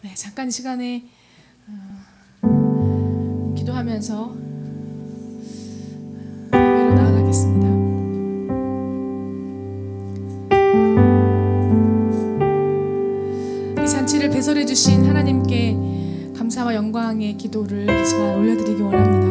네, 잠깐 시간에 기도하면서 예배로 나아가겠습니다. 이 잔치를 배설해 주신 하나님께 감사와 영광의 기도를 이 시간 올려드리기 원합니다.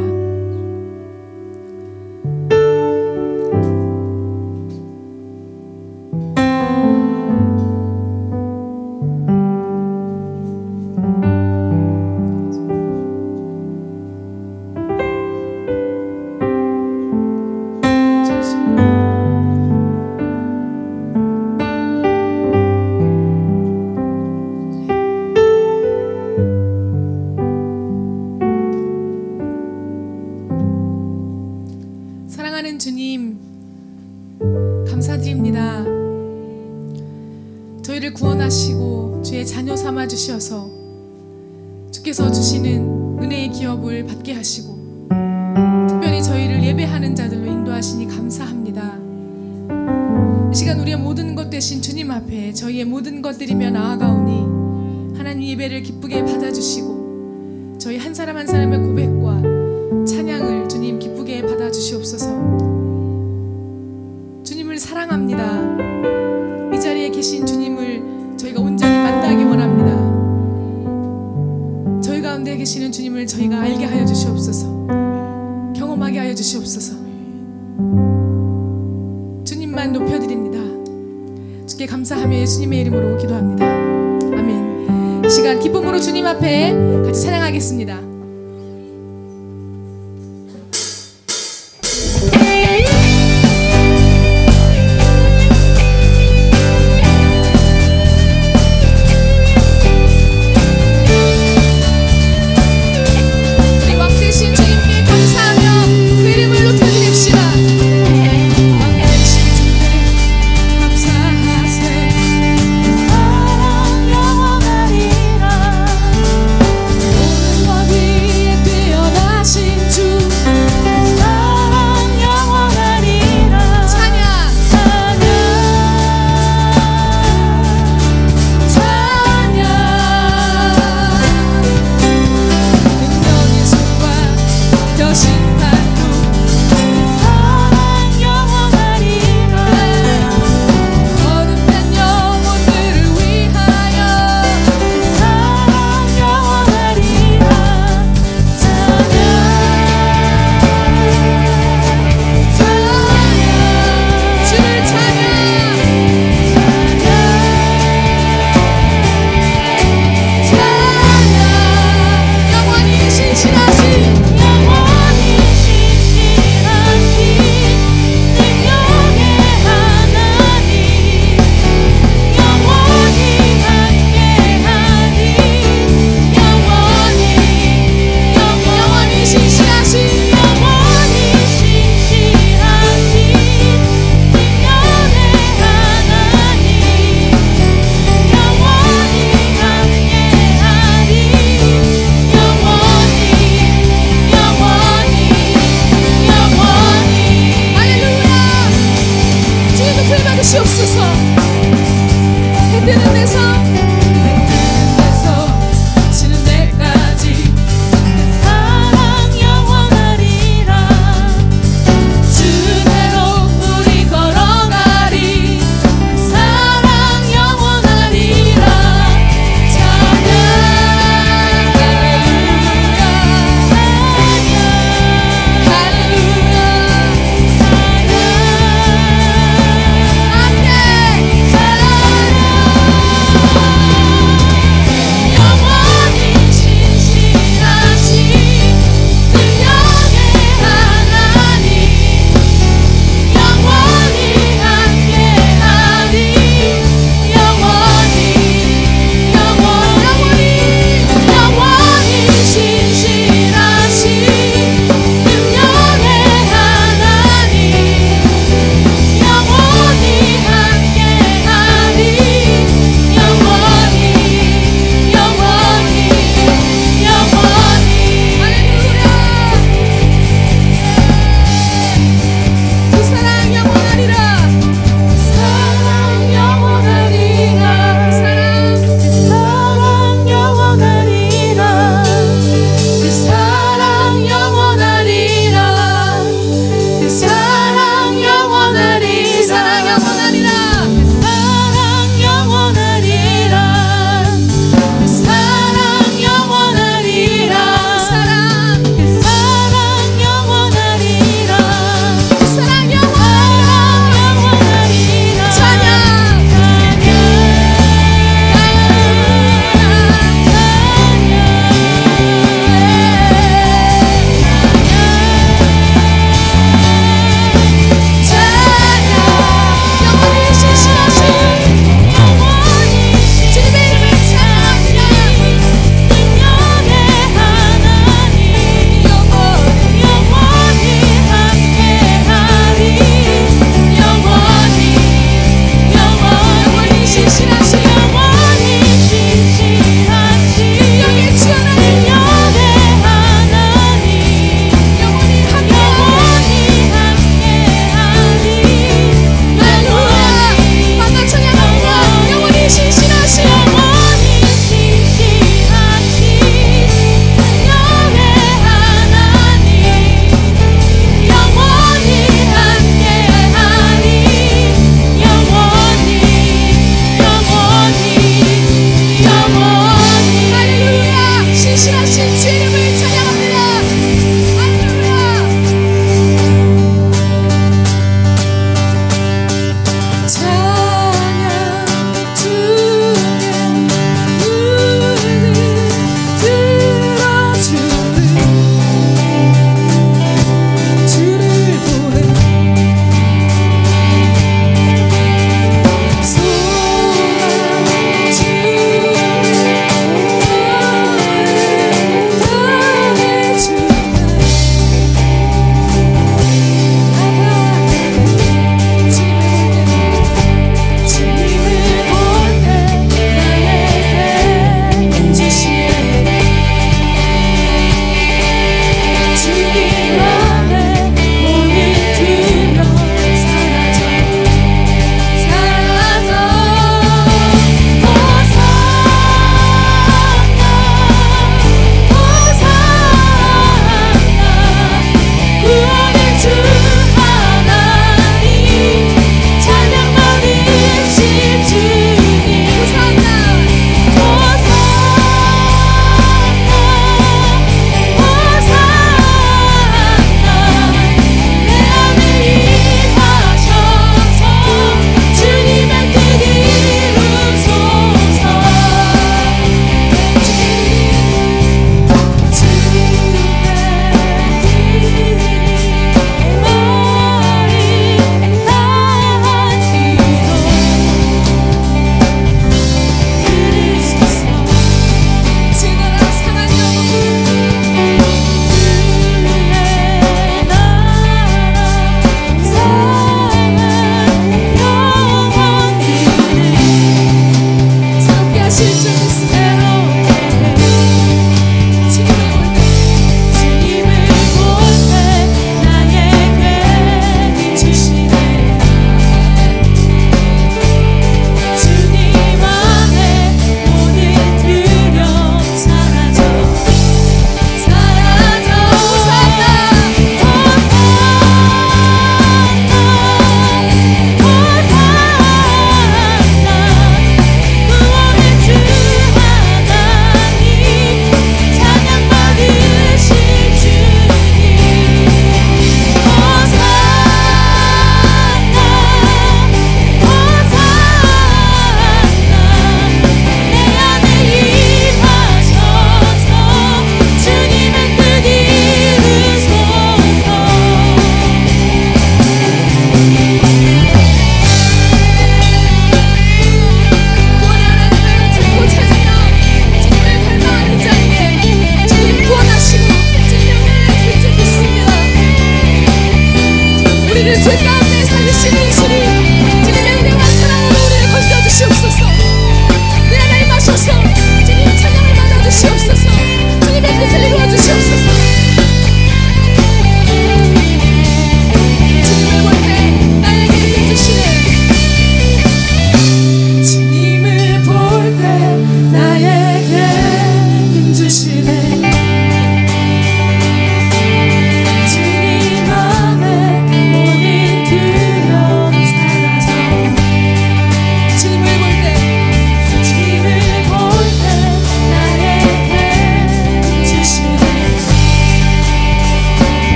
사랑하는 주님, 감사드립니다. 저희를 구원하시고 주의 자녀 삼아 주셔서 주께서 주시는 은혜의 기업을 받게 하시고 특별히 저희를 예배하는 자들로 인도하시니 감사합니다. 이 시간 우리의 모든 것 되신 주님 앞에 저희의 모든 것 드리며 나아가오니 하나님 예배를 기쁘게 받아주시고 저희 한 사람 한 사람의 고백과 찬양을 주님 기쁘게 받아주시옵소서. 주님을 사랑합니다. 이 자리에 계신 주님을 저희가 온전히 만나기 원합니다. 저희 가운데 계시는 주님을 저희가 알게 하여 주시옵소서. 경험하게 하여 주시옵소서. 주님만 높여드립니다. 주께 감사하며 예수님의 이름으로 기도합니다. 아멘. 이 시간 기쁨으로 주님 앞에 같이 찬양하겠습니다. 영원하리라. 모든 법이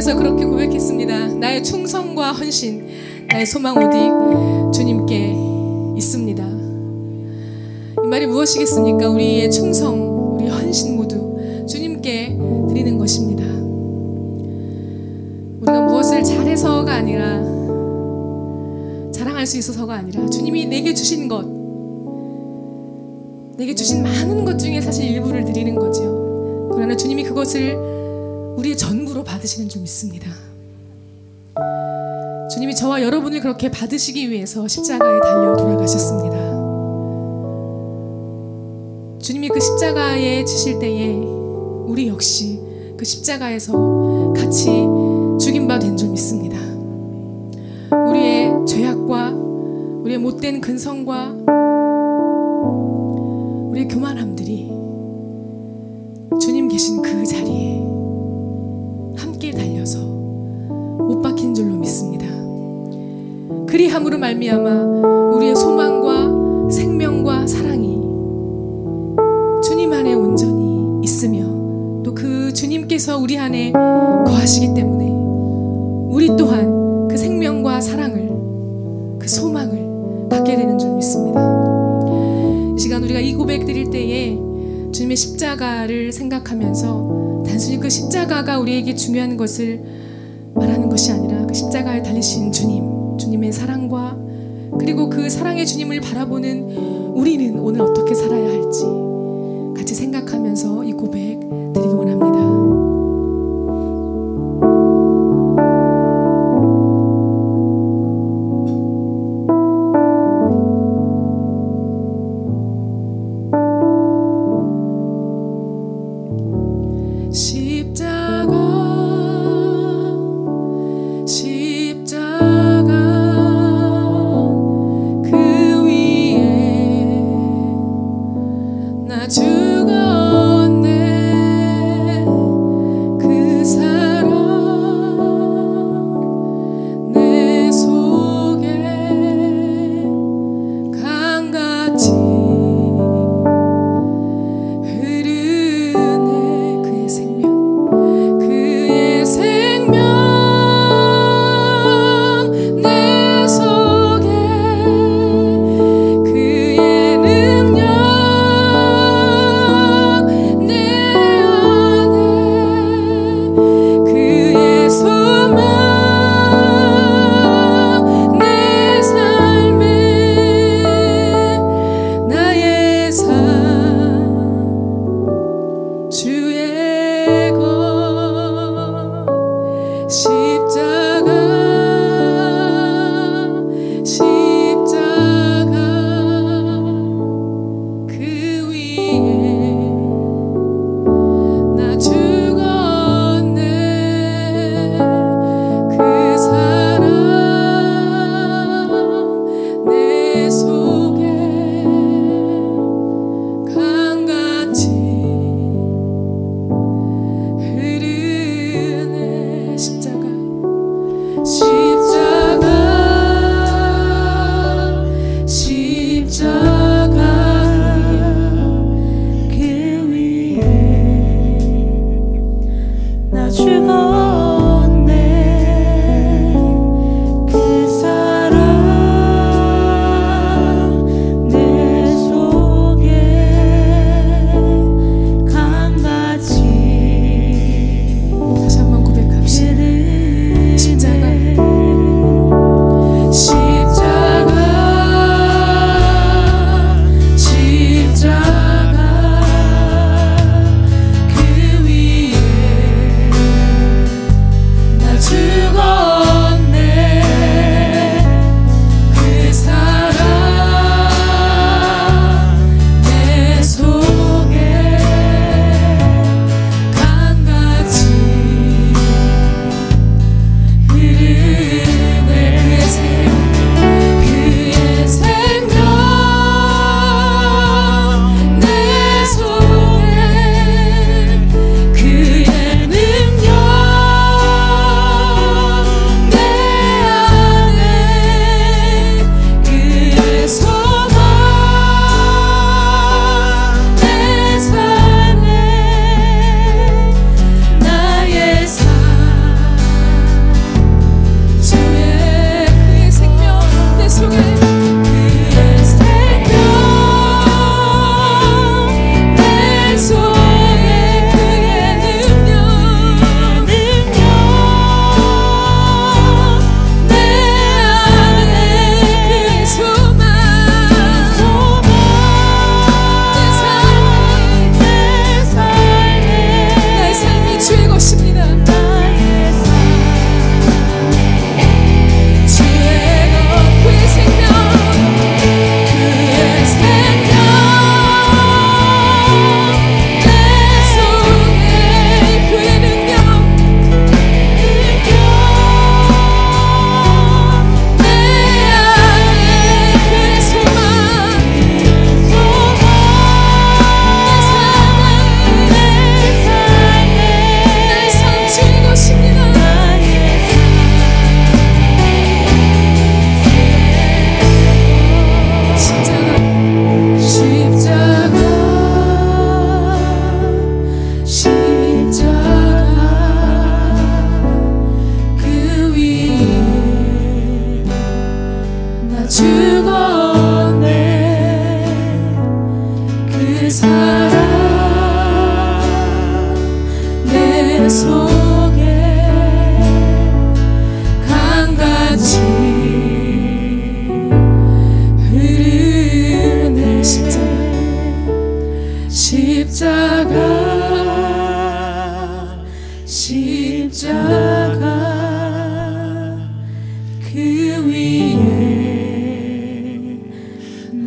앞에서 그렇게 고백했습니다. 나의 충성과 헌신, 나의 소망 오직 주님께 있습니다. 이 말이 무엇이겠습니까? 우리의 충성, 우리의 헌신 모두 주님께 드리는 것입니다. 우리가 무엇을 잘해서가 아니라, 자랑할 수 있어서가 아니라, 주님이 내게 주신 것, 내게 주신 많은 것 중에 사실 일부를 드리는 거죠. 그러나 주님이 그것을 우리의 전부로 받으시는 줄 믿습니다. 주님이 저와 여러분을 그렇게 받으시기 위해서 십자가에 달려 돌아가셨습니다. 주님이 그 십자가에 지실 때에 우리 역시 그 십자가에서 같이 죽임바 된 줄 믿습니다. 우리의 죄악과 우리의 못된 근성과 우리의 교만함들이 주님 계신 그 자리에 함께 달려서 못 박힌 줄로 믿습니다. 그리함으로 말미암아 우리의 소망과 생명과 사랑이 주님 안에 온전히 있으며, 또 그 주님께서 우리 안에 거하시기 때문에 우리 또한 그 생명과 사랑을, 그 소망을 갖게 되는 줄 믿습니다. 이 시간 우리가 이 고백 드릴 때에 주님의 십자가를 생각하면서 단순히 그 십자가가 우리에게 중요한 것을 말하는 것이 아니라, 그 십자가에 달리신 주님, 주님의 사랑과 그리고 그 사랑의 주님을 바라보는 우리는 오늘 어떻게 살아야 할지 같이 생각하면서 이 고백 드리기 원합니다. 죽었네.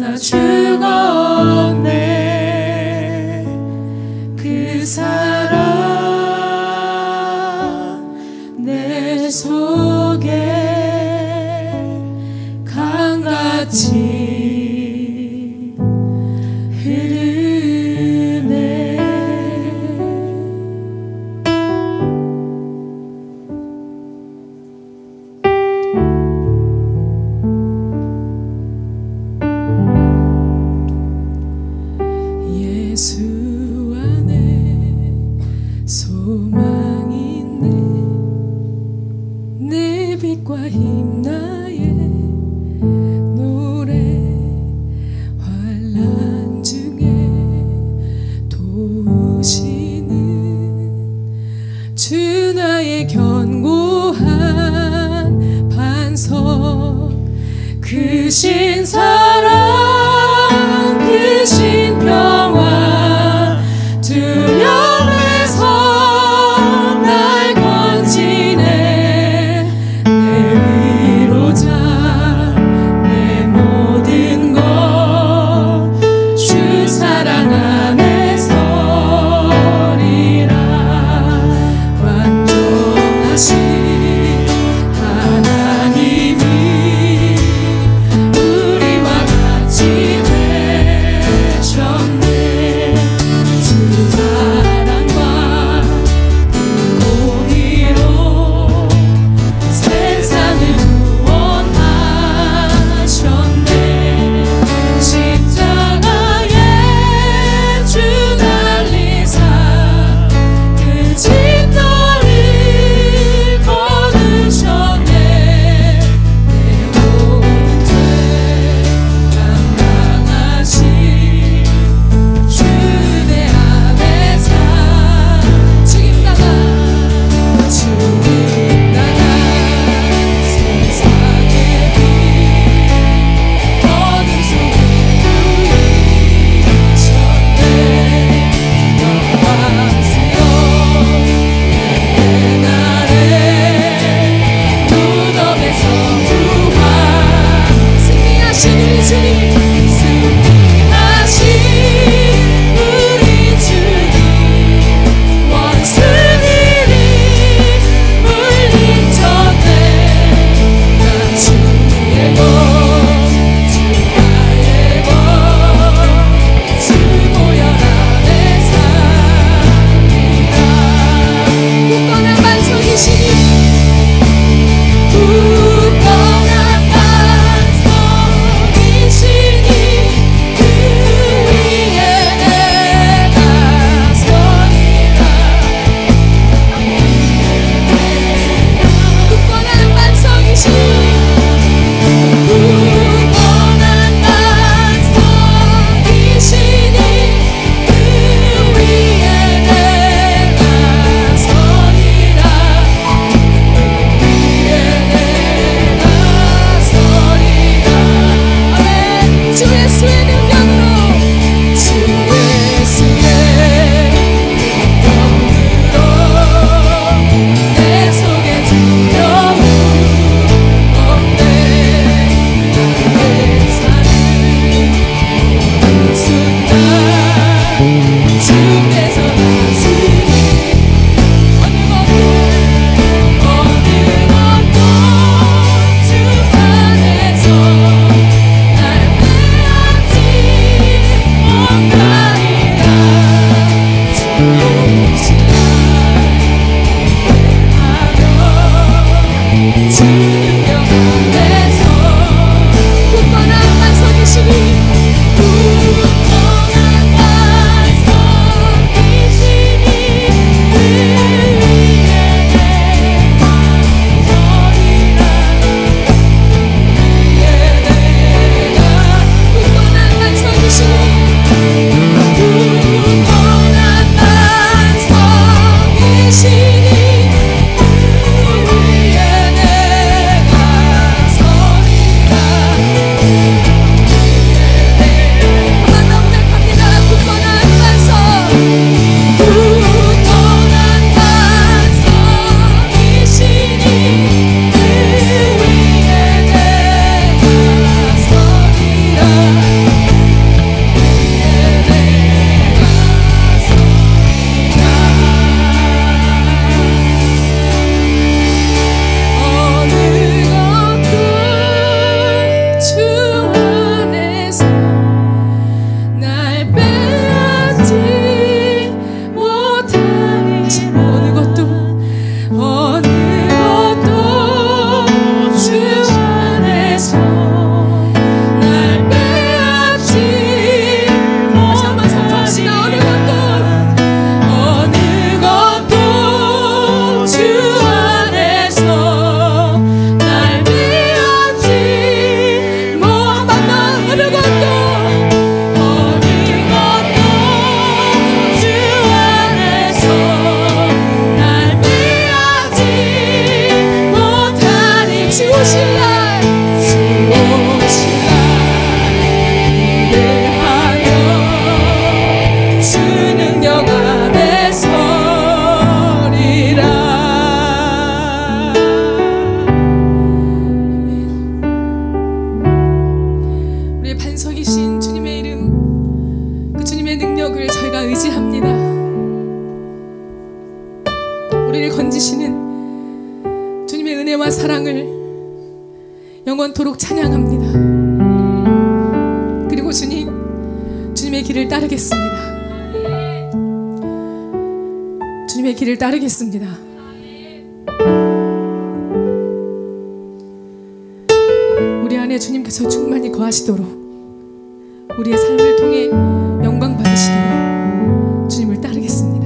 나 죽었네. 그 사랑 내 속에 강같이 흐르네. 예수 안에 소망이 있네. 내 빛과 힘 나의 노래. 환난 중에 도우시는 주 나의 견고한 반석. 크신 사랑 크신 평화 두려움에서 날 건지네. 내 위로자 내 모든 것 주 사랑 안에 서리라. 완전하신 하나님이 우리와 같이 되셨네. 주 사랑과 그 공의로 세상을 구원하셨네. 십자가에 주 달리사 그 진노를 거두셨네. 내 모든 죄 감당하신 주 내 안에 사 주님 나가 세상의 빛 어둠 속에 누이셨네. 영광스러운 내 날에 무덤에서 부활. 승리하신 우리 주님, 승리하신 우리 주님, 원수들이 물리쳤네. 난 주의 것, 주 나의 것, 주 보혈 안에 삽니다. 굳건한 반석이시니 굳건한 반석이시니 그 위에 내가 서리라. 굳건한 반석이시니 굳건한 반석이시니 그 위에 내가 서리라. 아멘. 주 예수의 능력으로, 주 예수의 능력으로 내 속에 두려움 없네. 나의 삶을 모든 순간 주께서 다스리. 어느 것도 주 안에서 날 빼앗지 살아계신 주님의 이름, 그 주님의 능력을 저희가 의지합니다. 우리를 건지시는 주님의 은혜와 사랑을 영원토록 찬양합니다. 그리고 주님의 길을 따르겠습니다. 주님의 길을 따르겠습니다. 우리 안에 주님께서 충만히 거하시도록, 우리의 삶을 통해 영광 받으시도록 주님을 따르겠습니다.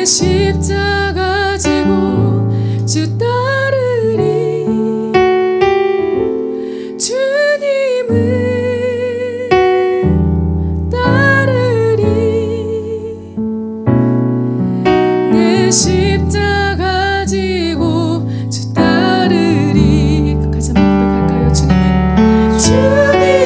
십자가 지고 주 따르리. 주님을 따르리. 내 십자가 지고 주 따르리. 같이 한번 고백할까요? 주님을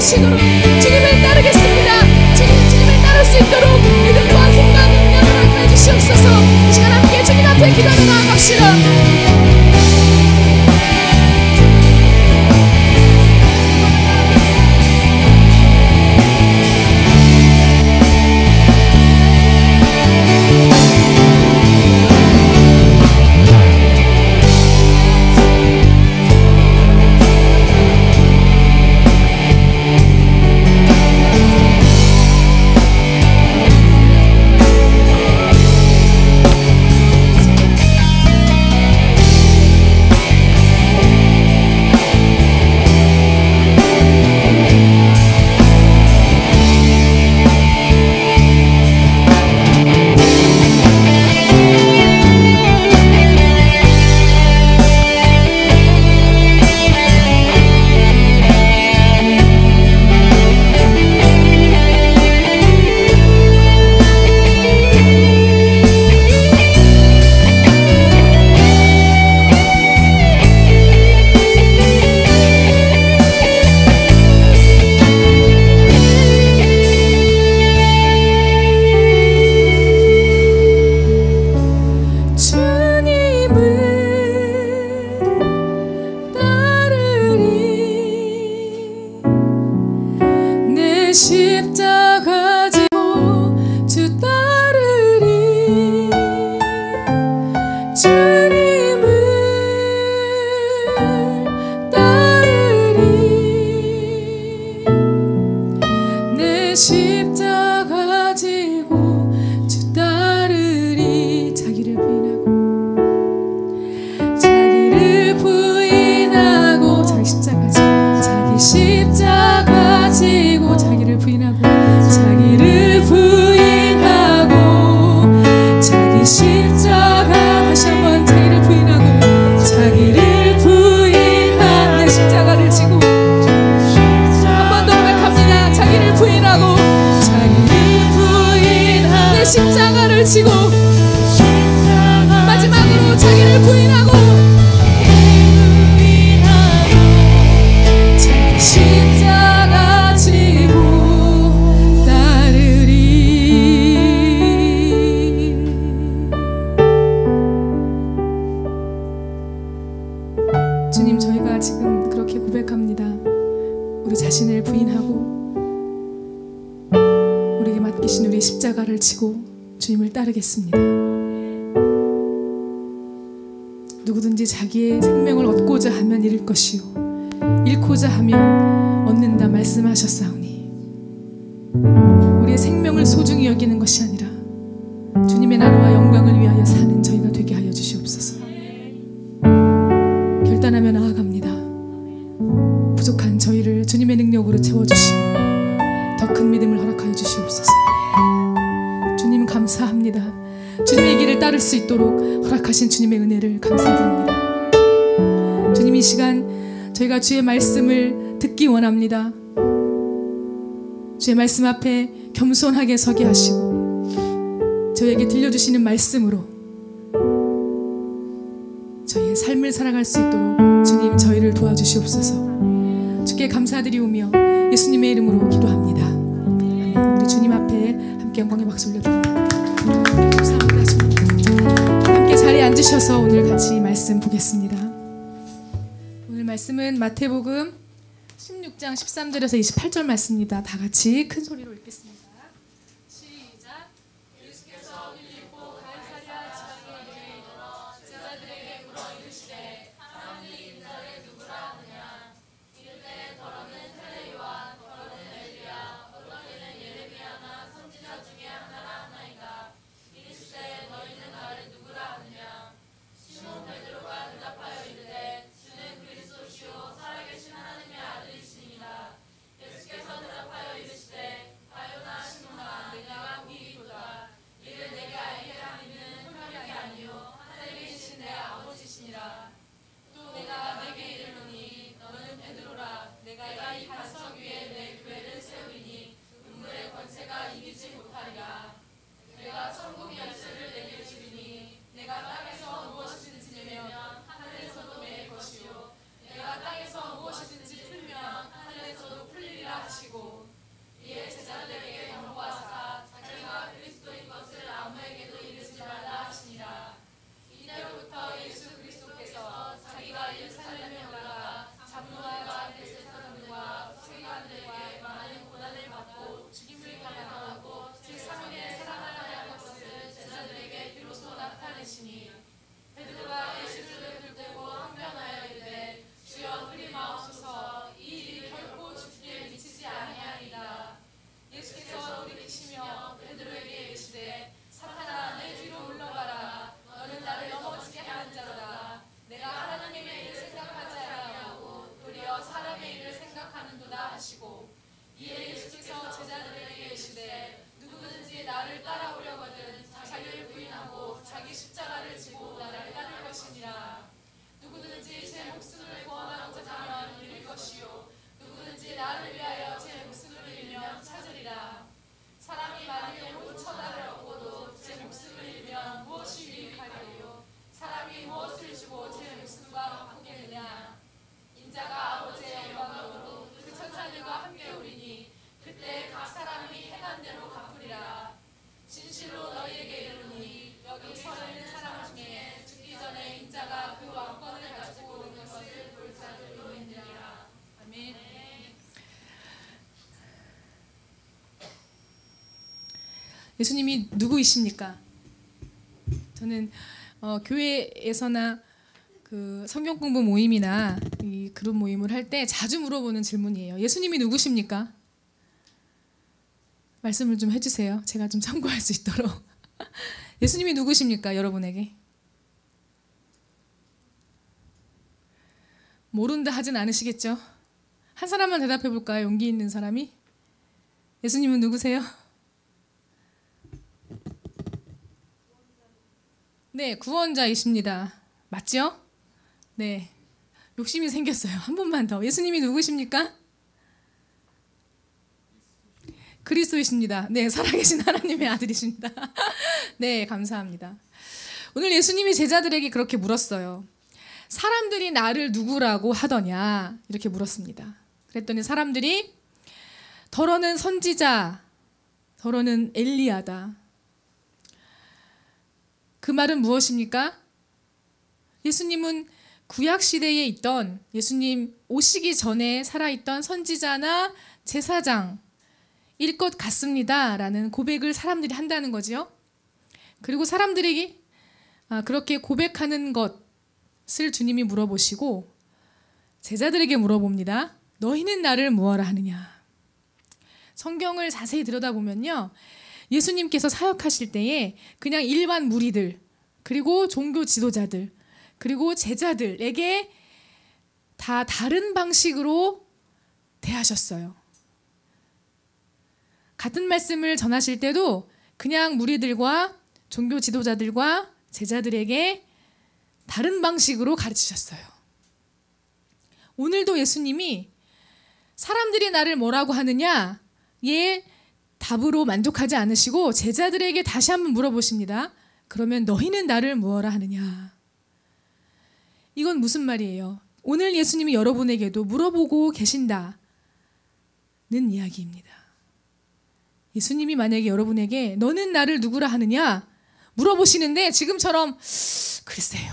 이루시도록 주님을 따르겠습니다. 주님을 따를 수 있도록 믿음과 힘과 능력을 허락하여 주시옵소서. 이 시간 함께 주님 앞에 기도하며 나아갑시다. 십자가 지고 주 따르리. 주님을 따르리. 내 십자가 지고 주 따르리. 자기를 부인하고 자기 십자가 지고 자기 십자가 지고 자기를 부인하고 자기를 부인하고 자기 십자가 다시 한번 자기를 부인하고 자기를 부인한 내 십자가를 지고 한 번 더 고백합니다. 자기를 부인하고 자기를 부인한 내 십자가를 지고 마지막으로 자기를 부인하고 십자가 지고 따르리. 주님, 저희가 지금 그렇게 고백합니다. 우리 자신을 부인하고 우리에게 맡기신 우리의 십자가를 지고 주님을 따르겠습니다. 누구든지 자기의 생명을 얻고자 하면 잃을 것이요 잃고자 하면 얻는다 말씀하셨사오니 우리의 생명을 소중히 여기는 것이 아니라 주님의 나라와 영광을 위하여 사는 저희가 되게 하여 주시옵소서. 결단하며 나아갑니다. 부족한 저희를 주님의 능력으로 채워주시고 더 큰 믿음을 허락하여 주시옵소서. 주님 감사합니다. 주님의 길을 따를 수 있도록 허락하신 주님의 은혜를 감사드립니다. 주님, 이 시간 저희가 주의 말씀을 듣기 원합니다. 주의 말씀 앞에 겸손하게 서게 하시고 저희에게 들려주시는 말씀으로 저희의 삶을 살아갈 수 있도록 주님 저희를 도와주시옵소서. 주께 감사드리오며 예수님의 이름으로 기도합니다. 아멘. 우리 주님 앞에 함께 영광의 박수 올려드립니다. 감사합니다. 주님. 함께 자리에 앉으셔서 오늘 같이 말씀 보겠습니다. 오늘 말씀은 마태복음 16장 13절에서 28절 말씀입니다. 다 같이 큰 소리로 읽겠습니다. 시작. 예수께서 빌립보 가이사랴 지방에 이르러 제자들에게 물어 이르시되 사람들이 인자를 누구라 하느냐. 이르되 더러는 세례요한, 더러는 엘리야, 어떠기는 예레미야나 선지자 중에 하나라 하나이다. 이르시되 너희는 나를 누구라 하느냐. 시몬 베드로가 대답하여 이르되 주는 그리스도시요 살아계신 하나님의 아들이시니라. 예수께서 대답하여 이르시되 바요나 시몬아, 내가 보기이도다. 이를 내게 알게 한 이는 혈육이 아니요 하늘에 계신 내 아버지시니라. 또 내가 내게 이르노니 너는 베드로라. 내가 이 반석 위에 내 교회를 세우리니 음물의 권세가 이기지 못하리라. 내가 천국 열쇠를 내게 주리니 내가 땅에서 무엇이든지 내면 하늘에서도 내 것이요 내가 땅에서 무엇이든지 풀면 하늘에서도 풀리리라 하시고 하시고 이에 예수께서 제자들에게 이르시되 누구든지 나를 따라오려거든 자기를 부인하고 자기 십자가를 지고 나를 따를 것이니라. 누구든지 제 목숨을 구원하고자 하면 잃을 것이요 누구든지 나를 위하여 제 목숨을 잃으면 찾으리라. 사람이 만일 온 천하를 얻고도 제 목숨을 잃으면 무엇이 유익하리요? 사람이 무엇을 주고 제 목숨과 바꾸겠느냐? 인자가 아버지의 영광으로 그 천사들과 함께 오리니 그때 각 사람이 행한 대로 갚으리라. 진실로 너희에게 이르노니 여기 서 있는 사람 중에 죽기 전에 인자가 그 왕권을 가지고 오는 것을 볼 자들도 있느니라. 아멘. 예수님이 누구이십니까? 저는 교회에서나 그 성경 공부 모임이나 이 그룹 모임을 할 때 자주 물어보는 질문이에요. 예수님이 누구십니까? 말씀을 좀 해주세요. 제가 좀 참고할 수 있도록. 예수님이 누구십니까? 여러분에게. 모른다 하진 않으시겠죠? 한 사람만 대답해 볼까요? 용기 있는 사람이. 예수님은 누구세요? 네, 구원자이십니다. 맞죠? 네, 욕심이 생겼어요. 한 번만 더. 예수님이 누구십니까? 그리스도이십니다. 네, 살아계신 하나님의 아들이십니다. 네, 감사합니다. 오늘 예수님이 제자들에게 그렇게 물었어요. 사람들이 나를 누구라고 하더냐? 이렇게 물었습니다. 그랬더니 사람들이 더러는 선지자, 더러는 엘리야다. 그 말은 무엇입니까? 예수님은 구약시대에 있던, 예수님 오시기 전에 살아있던 선지자나 제사장일 것 같습니다 라는 고백을 사람들이 한다는 거지요. 그리고 사람들이 그렇게 고백하는 것을 주님이 물어보시고 제자들에게 물어봅니다. 너희는 나를 무엇라 하느냐? 성경을 자세히 들여다보면요, 예수님께서 사역하실 때에 그냥 일반 무리들, 그리고 종교 지도자들, 그리고 제자들에게 다 다른 방식으로 대하셨어요. 같은 말씀을 전하실 때도 그냥 무리들과 종교 지도자들과 제자들에게 다른 방식으로 가르치셨어요. 오늘도 예수님이 사람들이 나를 뭐라고 하느냐? 예, 답으로 만족하지 않으시고 제자들에게 다시 한번 물어보십니다. 그러면 너희는 나를 무엇라 하느냐? 이건 무슨 말이에요? 오늘 예수님이 여러분에게도 물어보고 계신다는 이야기입니다. 예수님이 만약에 여러분에게 너는 나를 누구라 하느냐? 물어보시는데 지금처럼 글쎄요,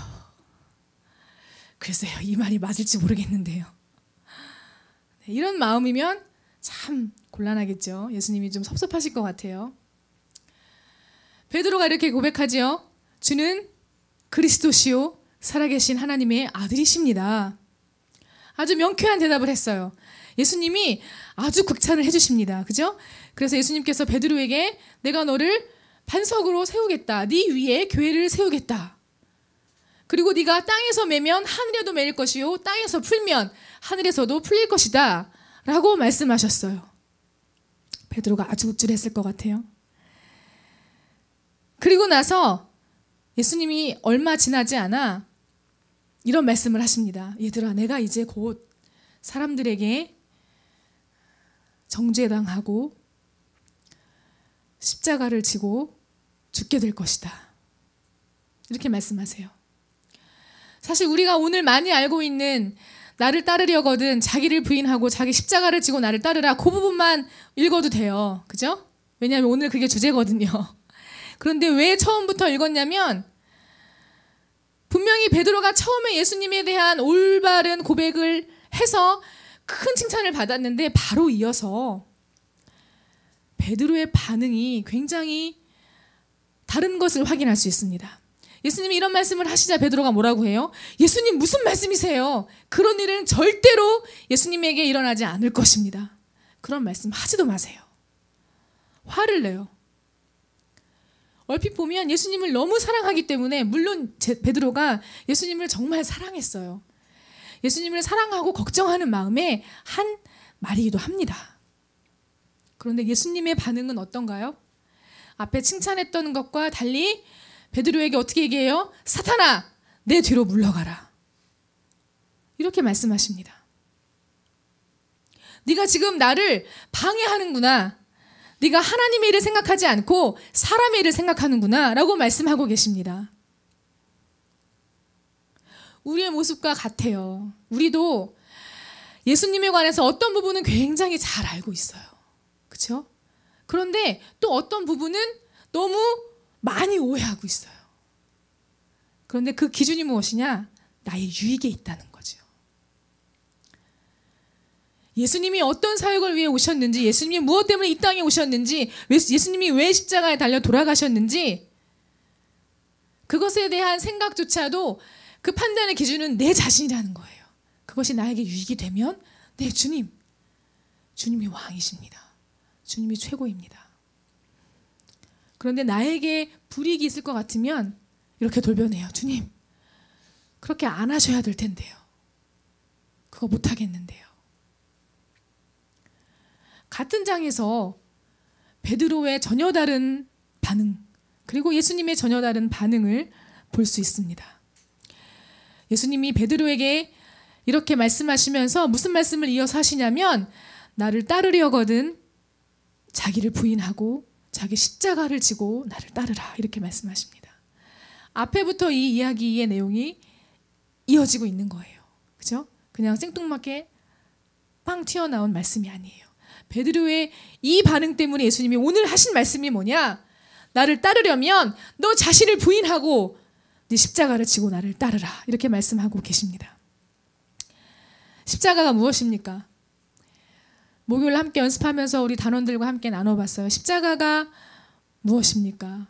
이 말이 맞을지 모르겠는데요. 네, 이런 마음이면 참 곤란하겠죠. 예수님이 좀 섭섭하실 것 같아요. 베드로가 이렇게 고백하지요. 주는 그리스도시요 살아계신 하나님의 아들이십니다. 아주 명쾌한 대답을 했어요. 예수님이 아주 극찬을 해주십니다. 그죠? 그래서 예수님께서 베드로에게 내가 너를 반석으로 세우겠다. 네 위에 교회를 세우겠다. 그리고 네가 땅에서 매면 하늘에도 매일 것이요 땅에서 풀면 하늘에서도 풀릴 것이다 라고 말씀하셨어요. 베드로가 아주 우쭐했을 것 같아요. 그리고 나서 예수님이 얼마 지나지 않아 이런 말씀을 하십니다. 얘들아, 내가 이제 곧 사람들에게 정죄당하고 십자가를 지고 죽게 될 것이다. 이렇게 말씀하세요. 사실 우리가 오늘 많이 알고 있는 나를 따르려거든 자기를 부인하고 자기 십자가를 지고 나를 따르라, 그 부분만 읽어도 돼요. 그죠? 왜냐하면 오늘 그게 주제거든요. 그런데 왜 처음부터 읽었냐면 분명히 베드로가 처음에 예수님에 대한 올바른 고백을 해서 큰 칭찬을 받았는데 바로 이어서 베드로의 반응이 굉장히 다른 것을 확인할 수 있습니다. 예수님이 이런 말씀을 하시자 베드로가 뭐라고 해요? 예수님 무슨 말씀이세요? 그런 일은 절대로 예수님에게 일어나지 않을 것입니다. 그런 말씀 하지도 마세요. 화를 내요. 얼핏 보면 예수님을 너무 사랑하기 때문에, 물론 베드로가 예수님을 정말 사랑했어요. 예수님을 사랑하고 걱정하는 마음에 한 말이기도 합니다. 그런데 예수님의 반응은 어떤가요? 앞에 칭찬했던 것과 달리 베드로에게 어떻게 얘기해요? 사탄아, 내 뒤로 물러가라. 이렇게 말씀하십니다. 네가 지금 나를 방해하는구나. 네가 하나님의 일을 생각하지 않고 사람의 일을 생각하는구나 라고 말씀하고 계십니다. 우리의 모습과 같아요. 우리도 예수님에 관해서 어떤 부분은 굉장히 잘 알고 있어요. 그렇죠? 그런데 또 어떤 부분은 너무 많이 오해하고 있어요. 그런데 그 기준이 무엇이냐? 나의 유익에 있다는 거죠. 예수님이 어떤 사역을 위해 오셨는지, 예수님이 무엇 때문에 이 땅에 오셨는지, 예수님이 왜 십자가에 달려 돌아가셨는지, 그것에 대한 생각조차도 그 판단의 기준은 내 자신이라는 거예요. 그것이 나에게 유익이 되면 네, 주님이 왕이십니다. 주님이 최고입니다. 그런데 나에게 불이익이 있을 것 같으면 이렇게 돌변해요. 주님, 그렇게 안 하셔야 될 텐데요. 그거 못 하겠는데요. 같은 장에서 베드로의 전혀 다른 반응, 그리고 예수님의 전혀 다른 반응을 볼 수 있습니다. 예수님이 베드로에게 이렇게 말씀하시면서 무슨 말씀을 이어서 하시냐면, 나를 따르려거든 자기를 부인하고 자기 십자가를 지고 나를 따르라, 이렇게 말씀하십니다. 앞에부터 이 이야기의 내용이 이어지고 있는 거예요. 그죠? 그냥 생뚱맞게 빵 튀어나온 말씀이 아니에요. 베드로의 이 반응 때문에 예수님이 오늘 하신 말씀이 뭐냐? 나를 따르려면 너 자신을 부인하고 네 십자가를 지고 나를 따르라, 이렇게 말씀하고 계십니다. 십자가가 무엇입니까? 목요일 함께 연습하면서 우리 단원들과 함께 나눠봤어요. 십자가가 무엇입니까?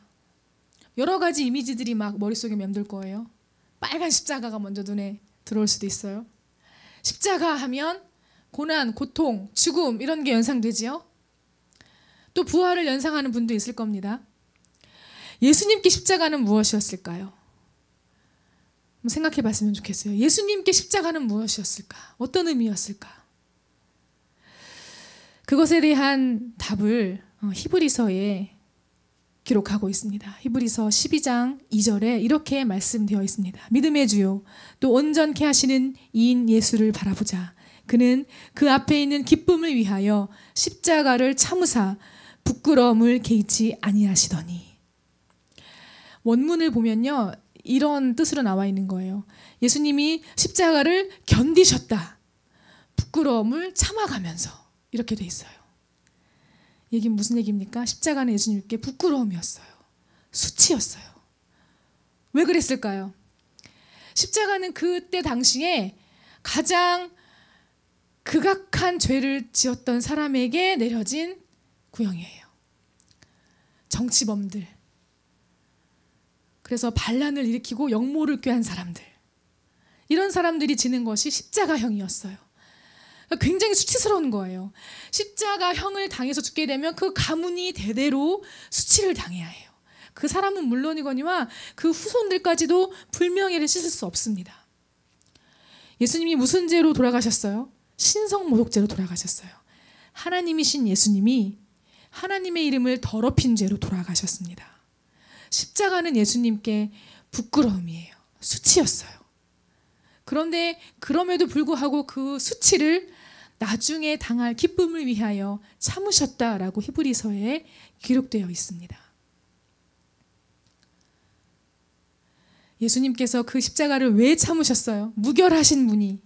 여러 가지 이미지들이 막 머릿속에 맴돌 거예요. 빨간 십자가가 먼저 눈에 들어올 수도 있어요. 십자가 하면 고난, 고통, 죽음 이런 게 연상되지요. 또 부활을 연상하는 분도 있을 겁니다. 예수님께 십자가는 무엇이었을까요? 한번 생각해 봤으면 좋겠어요. 예수님께 십자가는 무엇이었을까? 어떤 의미였을까? 그것에 대한 답을 히브리서에 기록하고 있습니다. 히브리서 12장 2절에 이렇게 말씀되어 있습니다. 믿음의 주요 또 온전케 하시는 이인 예수를 바라보자. 그는 그 앞에 있는 기쁨을 위하여 십자가를 참으사 부끄러움을 개의치 아니하시더니. 원문을 보면요, 이런 뜻으로 나와 있는 거예요. 예수님이 십자가를 견디셨다. 부끄러움을 참아가면서. 이렇게 돼 있어요. 이게 무슨 얘기입니까? 십자가는 예수님께 부끄러움이었어요. 수치였어요. 왜 그랬을까요? 십자가는 그때 당시에 가장 극악한 죄를 지었던 사람에게 내려진 구형이에요. 정치범들, 그래서 반란을 일으키고 역모를 꾀한 사람들, 이런 사람들이 지는 것이 십자가형이었어요. 굉장히 수치스러운 거예요. 십자가형을 당해서 죽게 되면 그 가문이 대대로 수치를 당해야 해요. 그 사람은 물론이거니와 그 후손들까지도 불명예를 씻을 수 없습니다. 예수님이 무슨 죄로 돌아가셨어요? 신성모독죄로 돌아가셨어요. 하나님이신 예수님이 하나님의 이름을 더럽힌 죄로 돌아가셨습니다. 십자가는 예수님께 부끄러움이에요. 수치였어요. 그런데 그럼에도 불구하고 그 수치를 나중에 당할 기쁨을 위하여 참으셨다라고 히브리서에 기록되어 있습니다. 예수님께서 그 십자가를 왜 참으셨어요? 무결하신 분이,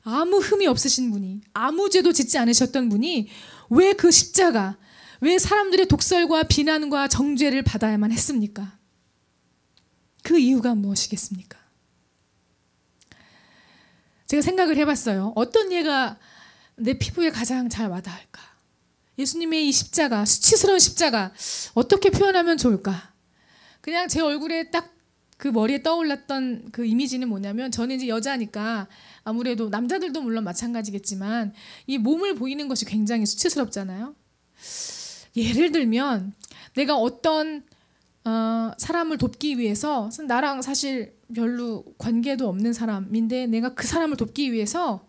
아무 흠이 없으신 분이, 아무 죄도 짓지 않으셨던 분이 왜 그 십자가, 왜 사람들의 독설과 비난과 정죄를 받아야만 했습니까? 그 이유가 무엇이겠습니까? 제가 생각을 해봤어요. 어떤 예가 내 피부에 가장 잘 와닿을까? 예수님의 이 십자가, 수치스러운 십자가 어떻게 표현하면 좋을까? 그냥 제 얼굴에 딱 그 머리에 떠올랐던 그 이미지는 뭐냐면, 저는 이제 여자니까 아무래도 남자들도 물론 마찬가지겠지만 이 몸을 보이는 것이 굉장히 수치스럽잖아요. 예를 들면 내가 어떤 사람을 돕기 위해서, 나랑 사실 별로 관계도 없는 사람인데 내가 그 사람을 돕기 위해서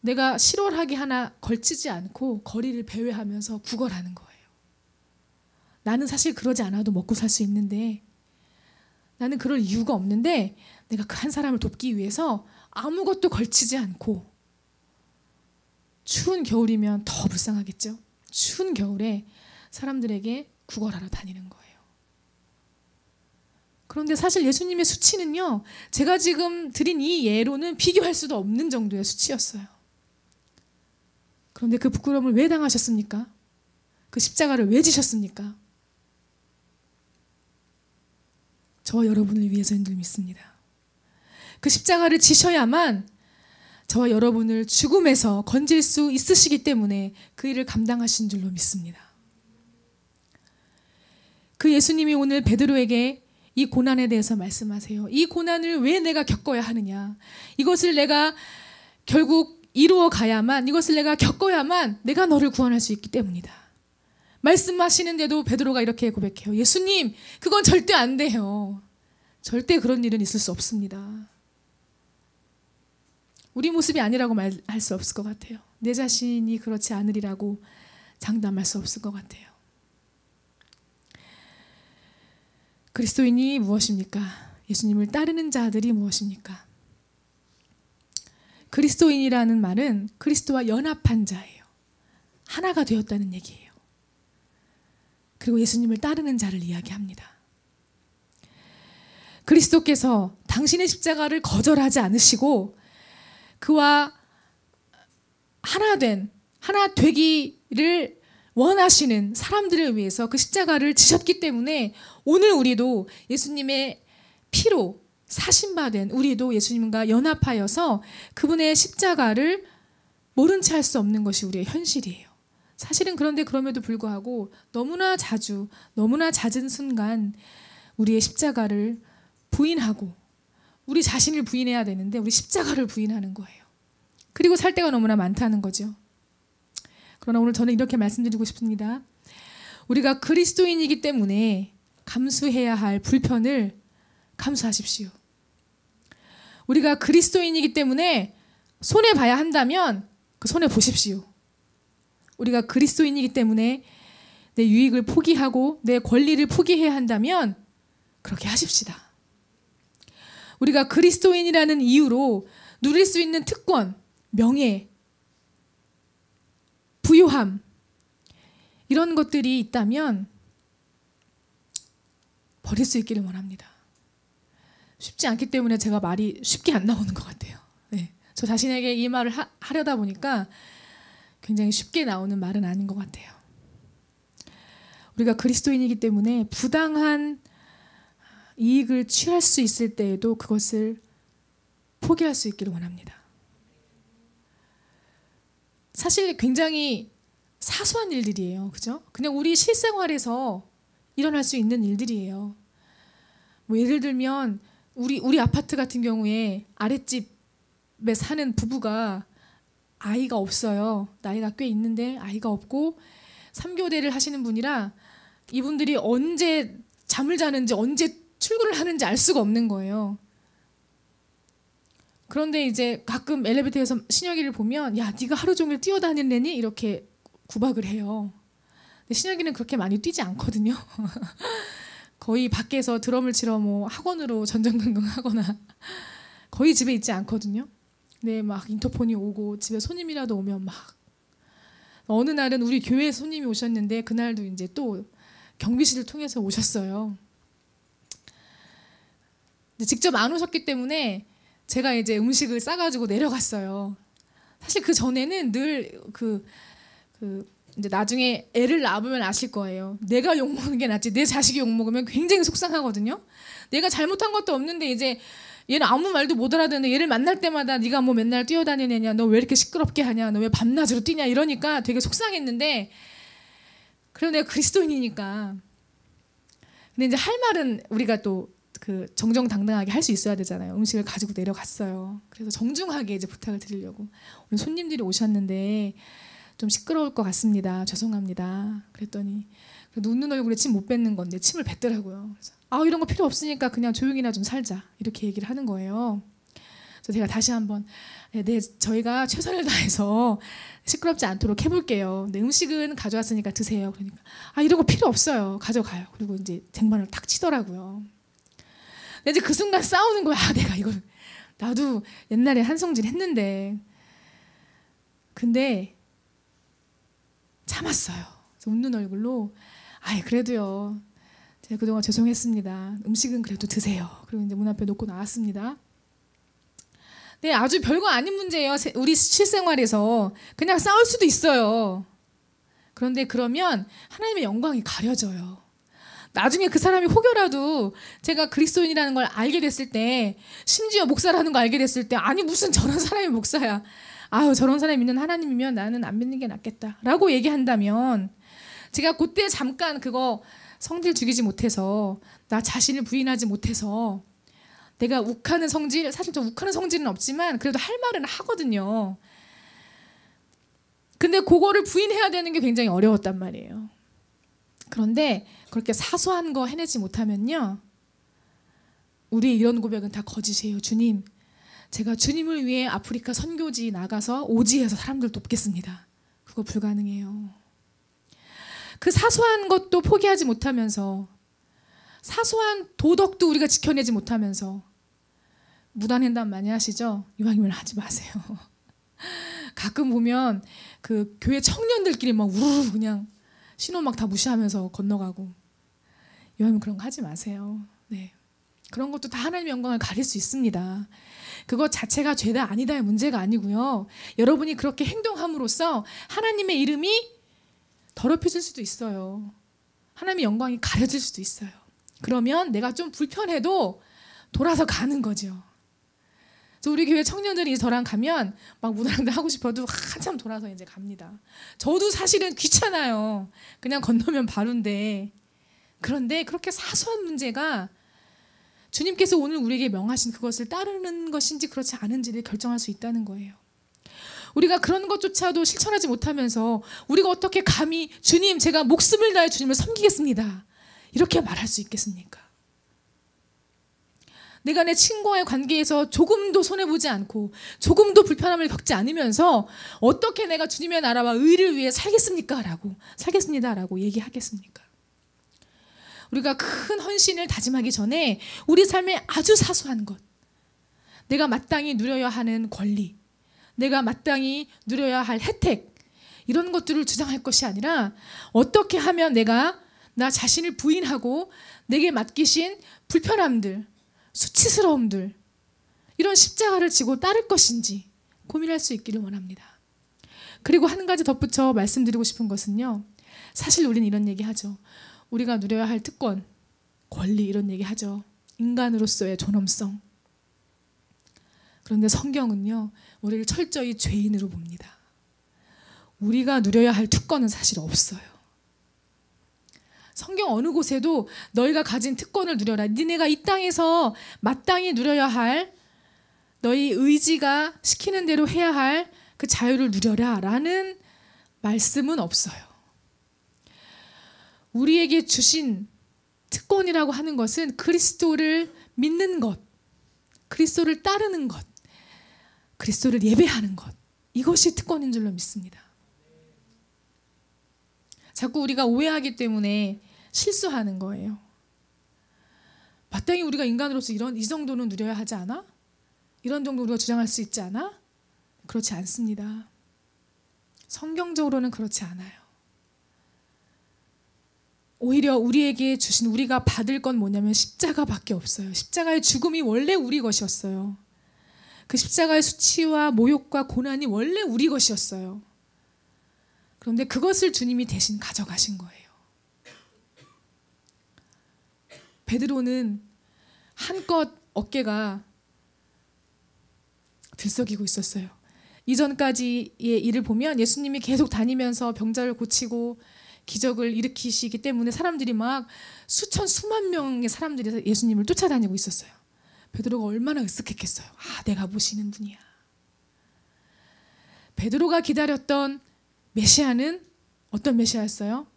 내가 실오라기 하나 걸치지 않고 거리를 배회하면서 구걸하는 거예요. 나는 사실 그러지 않아도 먹고 살 수 있는데, 나는 그럴 이유가 없는데 내가 그 한 사람을 돕기 위해서 아무것도 걸치지 않고, 추운 겨울이면 더 불쌍하겠죠. 추운 겨울에 사람들에게 구걸하러 다니는 거예요. 그런데 사실 예수님의 수치는요, 제가 지금 드린 이 예로는 비교할 수도 없는 정도의 수치였어요. 그런데 그 부끄러움을 왜 당하셨습니까? 그 십자가를 왜 지셨습니까? 저와 여러분을 위해서인 줄 믿습니다. 그 십자가를 지셔야만 저와 여러분을 죽음에서 건질 수 있으시기 때문에 그 일을 감당하신 줄로 믿습니다. 그 예수님이 오늘 베드로에게 이 고난에 대해서 말씀하세요. 이 고난을 왜 내가 겪어야 하느냐? 이것을 내가 결국 이루어 가야만, 이것을 내가 겪어야만 내가 너를 구원할 수 있기 때문이다. 말씀하시는데도 베드로가 이렇게 고백해요. 예수님, 그건 절대 안 돼요. 절대 그런 일은 있을 수 없습니다. 우리 모습이 아니라고 말할 수 없을 것 같아요. 내 자신이 그렇지 않으리라고 장담할 수 없을 것 같아요. 그리스도인이 무엇입니까? 예수님을 따르는 자들이 무엇입니까? 그리스도인이라는 말은 그리스도와 연합한 자예요. 하나가 되었다는 얘기예요. 그리고 예수님을 따르는 자를 이야기합니다. 그리스도께서 당신의 십자가를 거절하지 않으시고 그와 하나 되기를 원하시는 사람들을 위해서 그 십자가를 지셨기 때문에 오늘 우리도 예수님의 피로 사신받은 우리도 예수님과 연합하여서 그분의 십자가를 모른 채 할 수 없는 것이 우리의 현실이에요. 사실은 그런데 그럼에도 불구하고 너무나 자주, 너무나 잦은 순간 우리의 십자가를 부인하고 우리 자신을 부인해야 되는데 우리 십자가를 부인하는 거예요. 그리고 살 때가 너무나 많다는 거죠. 그러나 오늘 저는 이렇게 말씀드리고 싶습니다. 우리가 그리스도인이기 때문에 감수해야 할 불편을 감수하십시오. 우리가 그리스도인이기 때문에 손해봐야 한다면 그 손해보십시오. 우리가 그리스도인이기 때문에 내 유익을 포기하고 내 권리를 포기해야 한다면 그렇게 하십시다. 우리가 그리스도인이라는 이유로 누릴 수 있는 특권, 명예, 부요함 이런 것들이 있다면 버릴 수 있기를 원합니다. 쉽지 않기 때문에 제가 말이 쉽게 안 나오는 것 같아요. 네. 저 자신에게 이 말을 하려다 보니까 굉장히 쉽게 나오는 말은 아닌 것 같아요. 우리가 그리스도인이기 때문에 부당한 이익을 취할 수 있을 때에도 그것을 포기할 수 있기를 원합니다. 사실 굉장히 사소한 일들이에요. 그죠? 그냥 우리 실생활에서 일어날 수 있는 일들이에요. 뭐 예를 들면 우리 아파트 같은 경우에 아랫집에 사는 부부가 아이가 없어요. 나이가 꽤 있는데 아이가 없고 3교대를 하시는 분이라 이분들이 언제 잠을 자는지 언제 출근을 하는지 알 수가 없는 거예요. 그런데 이제 가끔 엘리베이터에서 신혁이를 보면 야, 네가 하루 종일 뛰어다니느니 이렇게 구박을 해요. 근데 신혁이는 그렇게 많이 뛰지 않거든요. 거의 밖에서 드럼을 치러 뭐 학원으로 전전긍긍 하거나 거의 집에 있지 않거든요. 근데 막 인터폰이 오고 집에 손님이라도 오면 막 어느 날은 우리 교회에 손님이 오셨는데 그날도 이제 또 경비실을 통해서 오셨어요. 근데 직접 안 오셨기 때문에 제가 이제 음식을 싸가지고 내려갔어요. 사실 그 전에는 늘 이제 나중에 애를 낳으면 아실 거예요. 내가 욕먹는 게 낫지 내 자식이 욕먹으면 굉장히 속상하거든요. 내가 잘못한 것도 없는데 이제 얘는 아무 말도 못 알아듣는데 얘를 만날 때마다 네가 뭐 맨날 뛰어다니느냐, 너 왜 이렇게 시끄럽게 하냐, 너 왜 밤낮으로 뛰냐 이러니까 되게 속상했는데 그래도 내가 그리스도인이니까. 근데 이제 할 말은 우리가 또 그 정정당당하게 할 수 있어야 되잖아요. 음식을 가지고 내려갔어요. 그래서 정중하게 이제 부탁을 드리려고 오늘 손님들이 오셨는데 좀 시끄러울 것 같습니다. 죄송합니다. 그랬더니 웃는 얼굴에 침 못 뱉는 건데 침을 뱉더라고요. 그래서 이런 거 필요 없으니까 그냥 조용히나 좀 살자 이렇게 얘기를 하는 거예요. 그래서 제가 다시 한번 저희가 최선을 다해서 시끄럽지 않도록 해볼게요. 근데 음식은 가져왔으니까 드세요. 그러니까 이런 거 필요 없어요. 가져가요. 그리고 이제 쟁반을 탁 치더라고요. 근데 이제 그 순간 싸우는 거야. 내가 이걸 나도 옛날에 한성질 했는데 근데 참았어요. 그래서 웃는 얼굴로 그래도요. 제가 그동안 죄송했습니다. 음식은 그래도 드세요. 그리고 이제 문 앞에 놓고 나왔습니다. 네, 아주 별거 아닌 문제예요. 우리 실생활에서 그냥 싸울 수도 있어요. 그런데 그러면 하나님의 영광이 가려져요. 나중에 그 사람이 혹여라도 제가 그리스도인이라는 걸 알게 됐을 때, 심지어 목사라는 걸 알게 됐을 때, 아니 무슨 저런 사람이 목사야. 저런 사람이 믿는 하나님이면 나는 안 믿는 게 낫겠다 라고 얘기한다면, 제가 그때 잠깐 그거 성질 죽이지 못해서, 나 자신을 부인하지 못해서 내가 욱하는 성질, 사실 좀 욱하는 성질은 없지만 그래도 할 말은 하거든요. 근데 그거를 부인해야 되는 게 굉장히 어려웠단 말이에요. 그런데 그렇게 사소한 거 해내지 못하면요, 우리의 이런 고백은 다 거짓이에요. 주님, 제가 주님을 위해 아프리카 선교지 나가서 오지에서 사람들 돕겠습니다. 그거 불가능해요. 그 사소한 것도 포기하지 못하면서, 사소한 도덕도 우리가 지켜내지 못하면서, 무단횡단 많이 하시죠? 이왕이면 하지 마세요. 가끔 보면 그 교회 청년들끼리 막 우르르 그냥 신호막 다 무시하면서 건너가고, 이왕이면 그런 거 하지 마세요. 네. 그런 것도 다 하나님의 영광을 가릴 수 있습니다. 그것 자체가 죄다 아니다의 문제가 아니고요. 여러분이 그렇게 행동함으로써 하나님의 이름이 더럽혀질 수도 있어요. 하나님의 영광이 가려질 수도 있어요. 그러면 내가 좀 불편해도 돌아서 가는 거죠. 그래서 우리 교회 청년들이 저랑 가면 막 무단횡단 하고 싶어도 한참 돌아서 이제 갑니다. 저도 사실은 귀찮아요. 그냥 건너면 바로인데. 그런데 그렇게 사소한 문제가 주님께서 오늘 우리에게 명하신 그것을 따르는 것인지 그렇지 않은지를 결정할 수 있다는 거예요. 우리가 그런 것조차도 실천하지 못하면서 우리가 어떻게 감히 주님, 제가 목숨을 다해 주님을 섬기겠습니다, 이렇게 말할 수 있겠습니까? 내가 내 친구와의 관계에서 조금도 손해보지 않고 조금도 불편함을 겪지 않으면서 어떻게 내가 주님의 나라와 의를 위해 살겠습니까? 살겠습니다라고 얘기하겠습니까? 우리가 큰 헌신을 다짐하기 전에 우리 삶의 아주 사소한 것, 내가 마땅히 누려야 하는 권리, 내가 마땅히 누려야 할 혜택, 이런 것들을 주장할 것이 아니라 어떻게 하면 내가 나 자신을 부인하고 내게 맡기신 불편함들, 수치스러움들, 이런 십자가를 지고 따를 것인지 고민할 수 있기를 원합니다. 그리고 한 가지 덧붙여 말씀드리고 싶은 것은요, 사실 우리는 이런 얘기하죠. 우리가 누려야 할 특권, 권리, 이런 얘기하죠. 인간으로서의 존엄성. 그런데 성경은요, 우리를 철저히 죄인으로 봅니다. 우리가 누려야 할 특권은 사실 없어요. 성경 어느 곳에도 너희가 가진 특권을 누려라, 니네가 이 땅에서 마땅히 누려야 할, 너희 의지가 시키는 대로 해야 할 그 자유를 누려라 라는 말씀은 없어요. 우리에게 주신 특권이라고 하는 것은 그리스도를 믿는 것, 그리스도를 따르는 것, 그리스도를 예배하는 것, 이것이 특권인 줄로 믿습니다. 자꾸 우리가 오해하기 때문에 실수하는 거예요. 마땅히 우리가 인간으로서 이 정도는 누려야 하지 않아? 이런 정도 우리가 주장할 수 있지 않아? 그렇지 않습니다. 성경적으로는 그렇지 않아요. 오히려 우리에게 주신, 우리가 받을 건 뭐냐면 십자가밖에 없어요. 십자가의 죽음이 원래 우리 것이었어요. 그 십자가의 수치와 모욕과 고난이 원래 우리 것이었어요. 그런데 그것을 주님이 대신 가져가신 거예요. 베드로는 한껏 어깨가 들썩이고 있었어요. 이전까지의 일을 보면 예수님이 계속 다니면서 병자를 고치고 기적을 일으키시기 때문에 사람들이 막 수만 명의 사람들이 예수님을 쫓아다니고 있었어요. 베드로가 얼마나 으쓱했겠어요. 내가 모시는 분이야. 베드로가 기다렸던 메시아는 어떤 메시아였어요?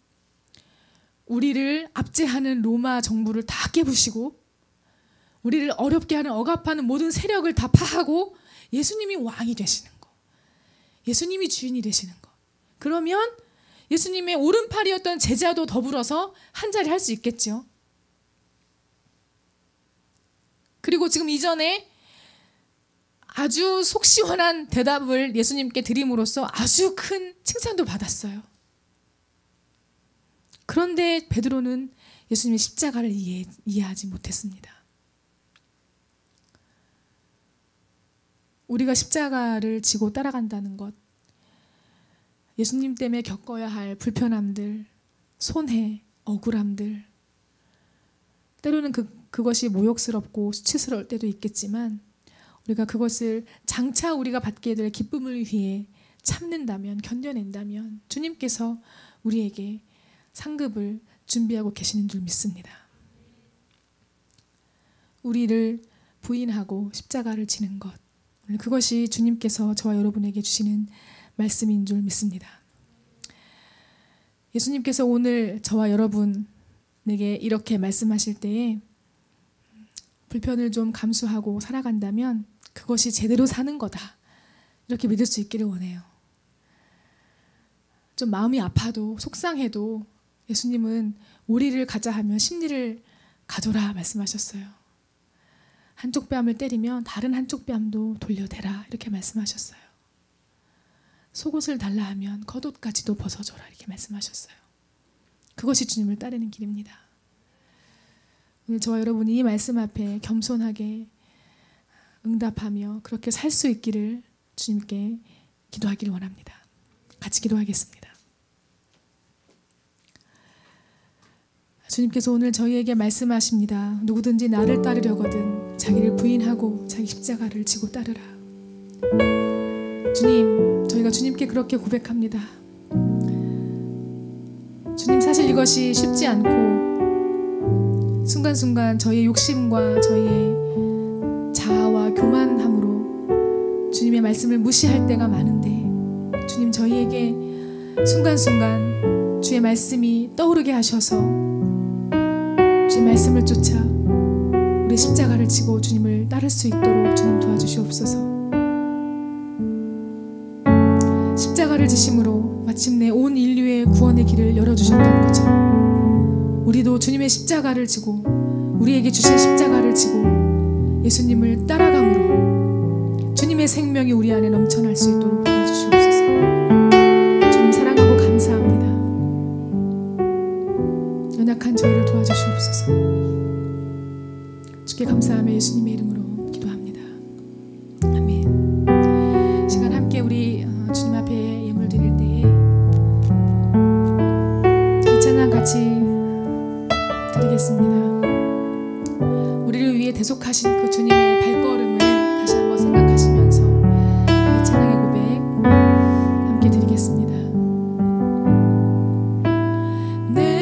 우리를 압제하는 로마 정부를 다 깨부시고 우리를 어렵게 하는 억압하는 모든 세력을 다 파하고 예수님이 왕이 되시는 거, 예수님이 주인이 되시는 거. 그러면 예수님의 오른팔이었던 제자도 더불어서 한 자리 할 수 있겠죠. 그리고 지금 이전에 아주 속 시원한 대답을 예수님께 드림으로써 아주 큰 칭찬도 받았어요. 그런데 베드로는 예수님의 십자가를 이해하지 못했습니다. 우리가 십자가를 지고 따라간다는 것, 예수님 때문에 겪어야 할 불편함들, 손해, 억울함들, 때로는 그것이 모욕스럽고 수치스러울 때도 있겠지만 우리가 그것을 장차 우리가 받게 될 기쁨을 위해 참는다면, 견뎌낸다면 주님께서 우리에게 상급을 준비하고 계시는 줄 믿습니다. 우리를 부인하고 십자가를 지는 것, 그것이 주님께서 저와 여러분에게 주시는 말씀인 줄 믿습니다. 예수님께서 오늘 저와 여러분에게 이렇게 말씀하실 때에 불편을 좀 감수하고 살아간다면 그것이 제대로 사는 거다, 이렇게 믿을 수 있기를 원해요. 좀 마음이 아파도 속상해도 예수님은 오리를 가자 하면 십리를 가져라 말씀하셨어요. 한쪽 뺨을 때리면 다른 한쪽 뺨도 돌려대라, 이렇게 말씀하셨어요. 속옷을 달라 하면 겉옷까지도 벗어줘라, 이렇게 말씀하셨어요. 그것이 주님을 따르는 길입니다. 오늘 저와 여러분이 이 말씀 앞에 겸손하게 응답하며 그렇게 살 수 있기를 주님께 기도하기를 원합니다. 같이 기도하겠습니다. 주님께서 오늘 저희에게 말씀하십니다. 누구든지 나를 따르려거든 자기를 부인하고 자기 십자가를 지고 따르라. 주님, 저희가 주님께 그렇게 고백합니다. 주님, 사실 이것이 쉽지 않고 순간순간 저희의 욕심과 저희의 자아와 교만함으로 주님의 말씀을 무시할 때가 많은데, 주님, 저희에게 순간순간 주의 말씀이 떠오르게 하셔서 주의 말씀을 쫓아 우리 십자가를 지고 주님을 따를 수 있도록 주님 도와주시옵소서. 십자가를 지심으로 마침내 온 인류의 구원의 길을 열어주셨던 것처럼 우리도 주님의 십자가를 지고 우리에게 주신 십자가를 지고 예수님을 따라감으로 주님의 생명이 우리 안에 넘쳐날 수 있도록 도와주시옵소서. 주님 사랑하고 감사합니다. 연약한 저희를 도와주시옵소서. 주께 감사하며 예수님의 이름으로 기도합니다. 아멘. 시간 함께 우리 주님 앞에 예물 드릴 때에 이 찬양 같이 드리겠습니다. 우리를 위해 대속하신 그 주님의 발걸음을 다시 한번 생각하시면서 이 찬양의 고백 함께 드리겠습니다. 내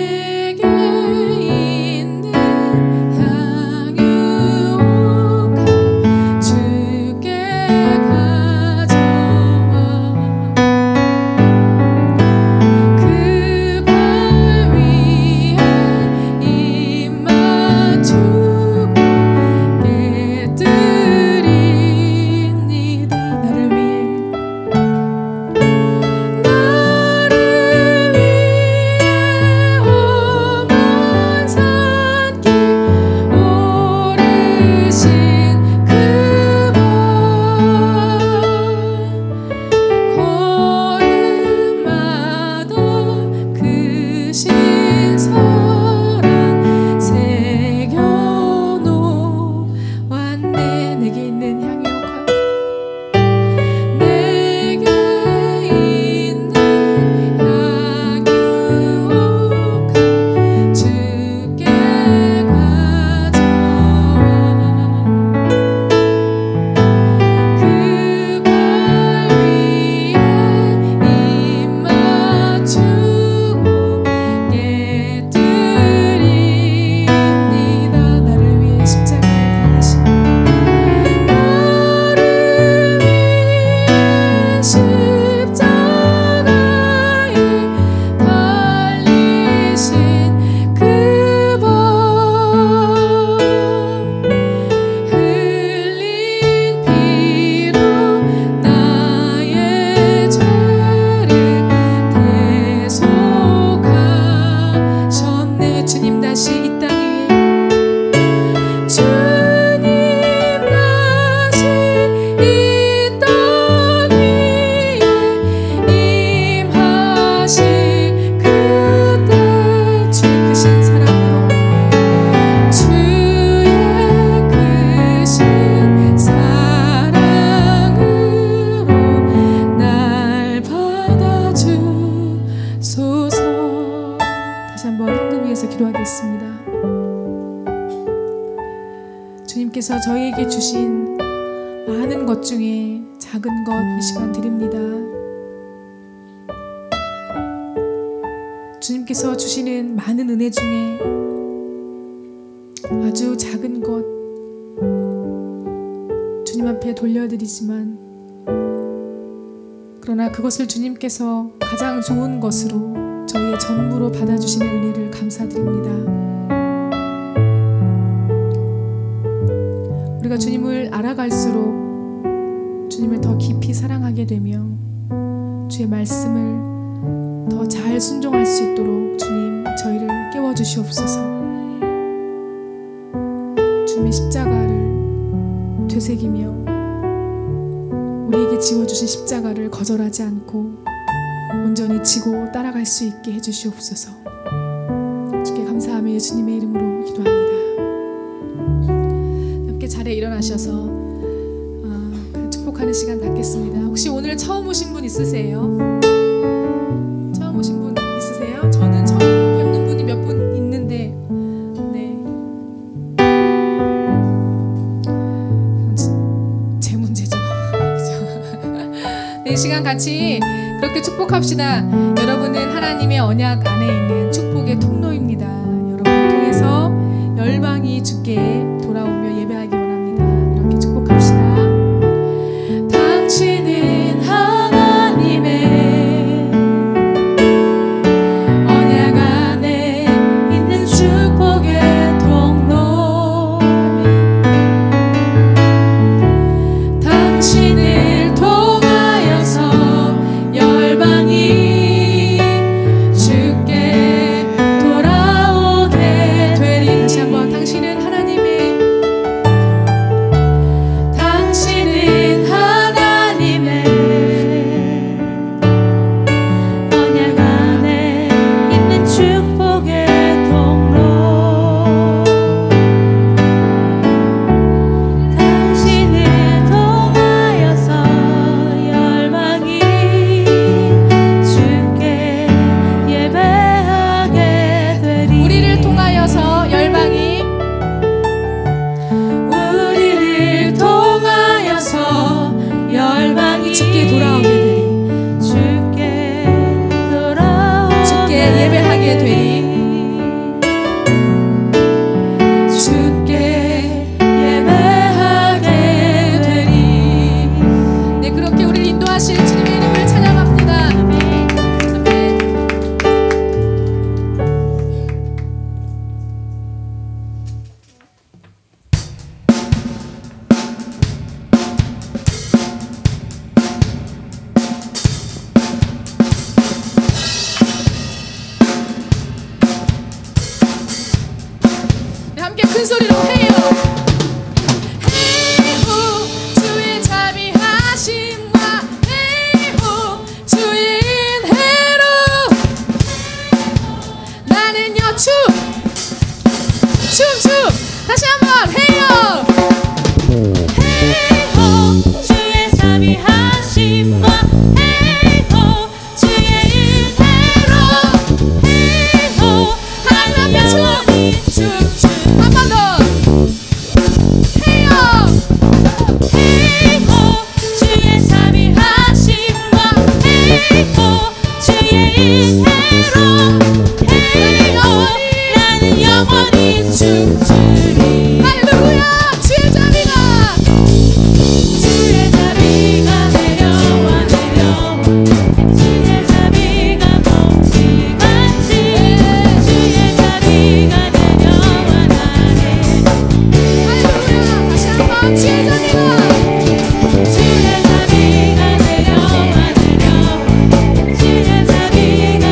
위해서 기도하겠습니다. 주님께서 저희에게 주신 많은 것 중에 작은 것 이 시간 드립니다. 주님께서 주시는 많은 은혜 중에 아주 작은 것 주님 앞에 돌려드리지만, 그러나 그것을 주님께서 가장 좋은 것으로 저희의 전부로 받아주시는 은혜를 감사드립니다. 우리가 주님을 알아갈수록 주님을 더 깊이 사랑하게 되며 주의 말씀을 더 잘 순종할 수 있도록 주님 저희를 깨워주시옵소서. 주님의 십자가를 되새기며 우리에게 지워주신 십자가를 거절하지 않고 온전히 지고 따라갈 수 있게 해주시옵소서. 주께 감사하며 예수님의 이름으로 기도합니다. 함께 자리에 일어나셔서 축복하는 시간 갖겠습니다. 혹시 오늘 처음 오신 분 있으세요? 처음 오신 분 있으세요? 저는 처음 뵙는 분이 몇 분 있는데, 네, 제 문제죠. 네, 이 시간 같이 그렇게 축복합시다. 여러분은 하나님의 언약 안에 있는 축복의 통로입니다. 여러분을 통해서 열방이 주께 돌아오며 예배하기 원합니다. 이렇게 축복합시다. 당신은 하나님의 언약 안에 있는 축복의 통로. 당신을 통하여서 열방이 주께 돌아오게 되리. 다시 한번. 당신은 하나님의 언약 안에 있는 축복의 통로. 당신을 통하여서 열방이 주께 예배하게 되리. 우리를 통하여서 열방이 주께 돌아오게 되리. 주께 예배하게 되리. 주께 예배하게 되리. 네, 그렇게 우리를 인도하실 주님의 이름을 찬양합니다. 아멘. 아멘. 네, 함께 큰 소리로 해요. 헤이호 주의 자비하심과 헤이호 주의 은혜로 나는요 춤 다시 한번 해요. 헤이호 주의 자비하심과 헤이호 주의 은혜로 헤이호 하나님의 춤 한 번 더. 헤이호 헤이호 주의 자비하심과 헤이호 주의 은혜로 헤이호 나는 영원히 춤추리. 할렐루야. 주의 자비가 내려와 주의 자비가 공기같이 주의 자비가 내려와 나네. 할렐루야. 다시 한번. 주의 자비가 내려와 주의 자비가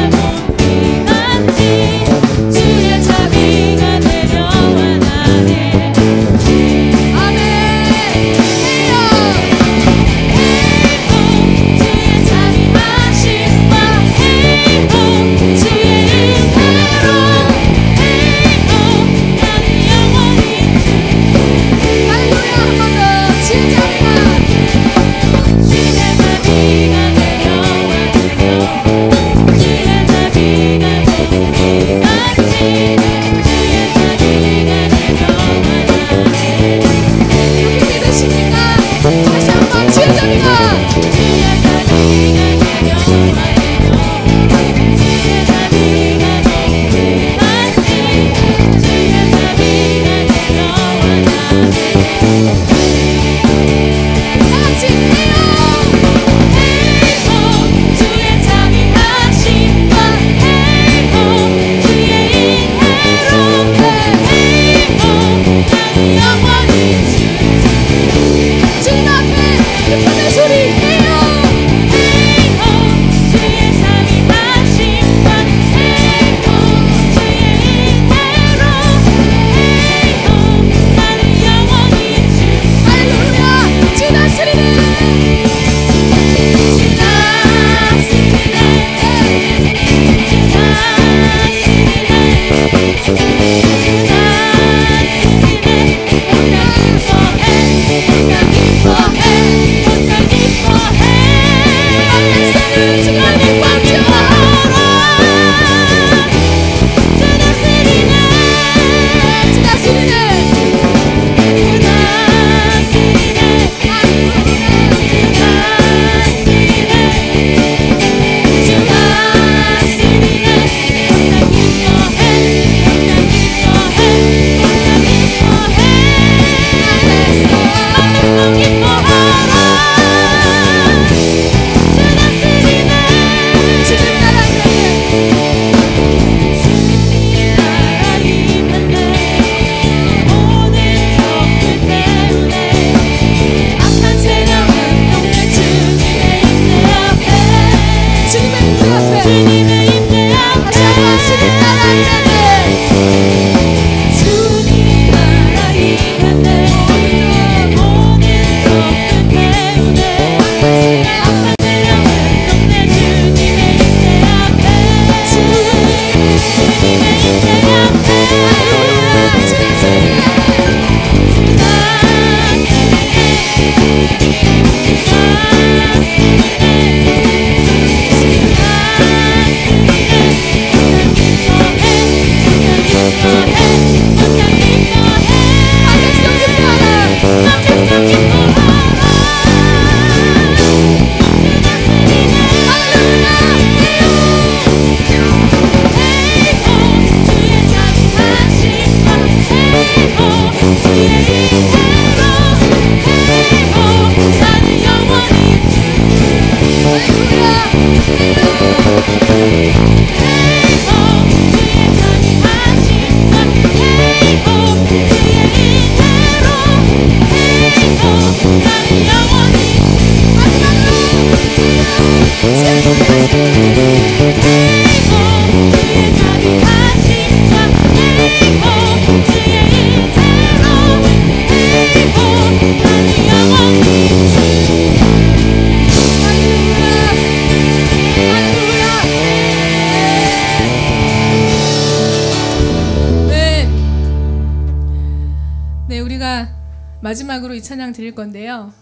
마지막으로 이 찬양 드릴 건데요.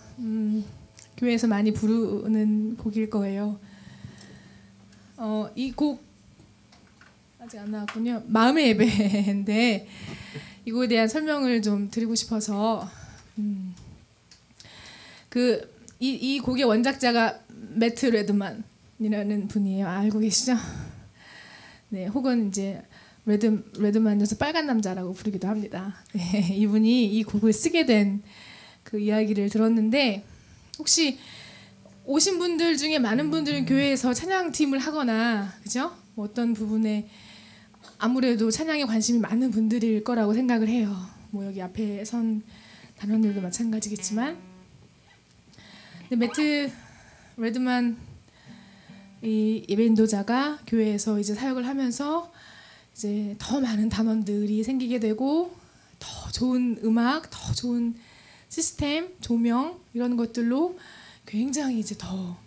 교회에서 많이 부르는 곡일 거예요. 이 곡 아직 안 나왔군요. 마음의 예배인데 이 곡에 대한 설명을 좀 드리고 싶어서 이 곡의 원작자가 매트 레드만이라는 분이에요. 알고 계시죠? 네, 혹은 이제 레드만이어서 빨간 남자라고 부르기도 합니다. 네, 이분이 이 곡을 쓰게 된 그 이야기를 들었는데, 혹시 오신 분들 중에 많은 분들은 교회에서 찬양팀을 하거나, 그죠? 뭐 어떤 부분에 아무래도 찬양에 관심이 많은 분들일 거라고 생각을 해요. 뭐 여기 앞에 선 단원들도 마찬가지겠지만, 근데 매트 레드만 이 예배 인도자가 교회에서 이제 사역을 하면서 이제 더 많은 단원들이 생기게 되고, 더 좋은 음악, 더 좋은 시스템, 조명 이런 것들로 굉장히 이제 더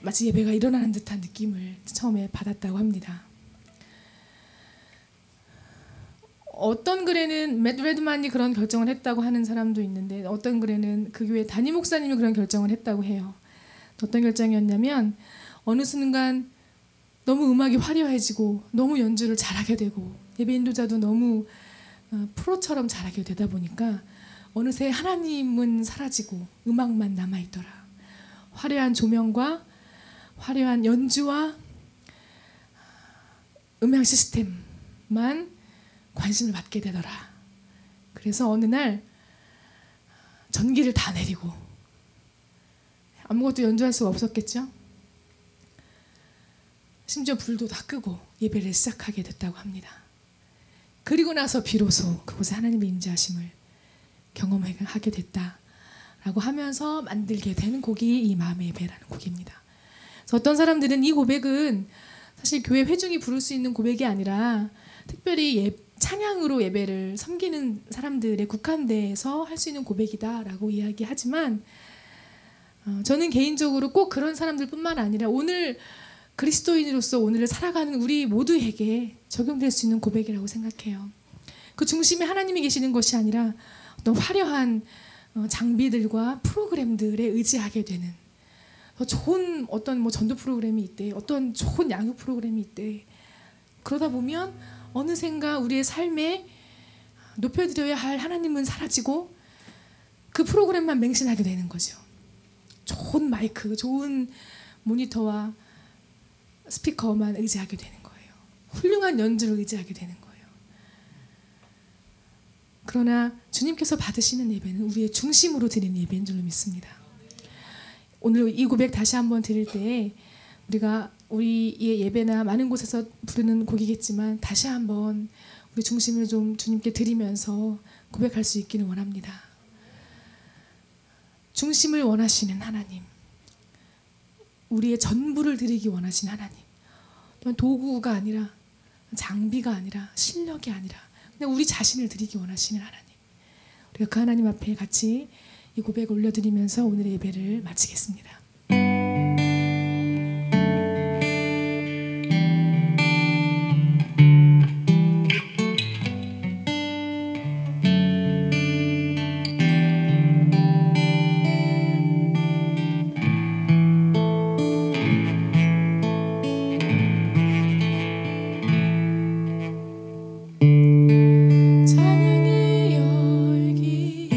마치 예배가 일어나는 듯한 느낌을 처음에 받았다고 합니다. 어떤 글에는 매트 레드만이 그런 결정을 했다고 하는 사람도 있는데, 어떤 글에는 그 교회 담임 목사님이 그런 결정을 했다고 해요. 어떤 결정이었냐면, 어느 순간 너무 음악이 화려해지고 너무 연주를 잘하게 되고 예배 인도자도 너무 프로처럼 잘하게 되다 보니까 어느새 하나님은 사라지고 음악만 남아있더라. 화려한 조명과 화려한 연주와 음향 시스템만 관심을 받게 되더라. 그래서 어느 날 전기를 다 내리고 아무것도 연주할 수가 없었겠죠. 심지어 불도 다 끄고 예배를 시작하게 됐다고 합니다. 그리고 나서 비로소 그곳에 하나님의 임재하심을 경험하게 됐다라고 하면서 만들게 되는 곡이 이 마음의 예배라는 곡입니다. 그래서 어떤 사람들은 이 고백은 사실 교회 회중이 부를 수 있는 고백이 아니라 특별히 찬양으로 예배를 섬기는 사람들의 국한돼서 할 수 있는 고백이다라고 이야기하지만, 저는 개인적으로 꼭 그런 사람들뿐만 아니라 오늘 그리스도인으로서 오늘을 살아가는 우리 모두에게 적용될 수 있는 고백이라고 생각해요. 그 중심에 하나님이 계시는 것이 아니라 어떤 화려한 장비들과 프로그램들에 의지하게 되는, 더 좋은 어떤 뭐 전도 프로그램이 있대, 어떤 좋은 양육 프로그램이 있대. 그러다 보면 어느샌가 우리의 삶에 높여드려야 할 하나님은 사라지고 그 프로그램만 맹신하게 되는 거죠. 좋은 마이크, 좋은 모니터와 스피커만 의지하게 되는 거예요. 훌륭한 연주를 의지하게 되는 거예요. 그러나 주님께서 받으시는 예배는 우리의 중심으로 드리는 예배인 줄로 믿습니다. 오늘 이 고백 다시 한번 드릴 때 우리가 우리의 예배나 많은 곳에서 부르는 곡이겠지만 다시 한번 우리 중심을 좀 주님께 드리면서 고백할 수 있기를 원합니다. 중심을 원하시는 하나님, 우리의 전부를 드리기 원하시는 하나님, 또한 도구가 아니라 장비가 아니라 실력이 아니라 그냥 우리 자신을 드리기 원하시는 하나님, 우리가 그 하나님 앞에 같이 이 고백을 올려드리면서 오늘의 예배를 마치겠습니다. 찬양의 열기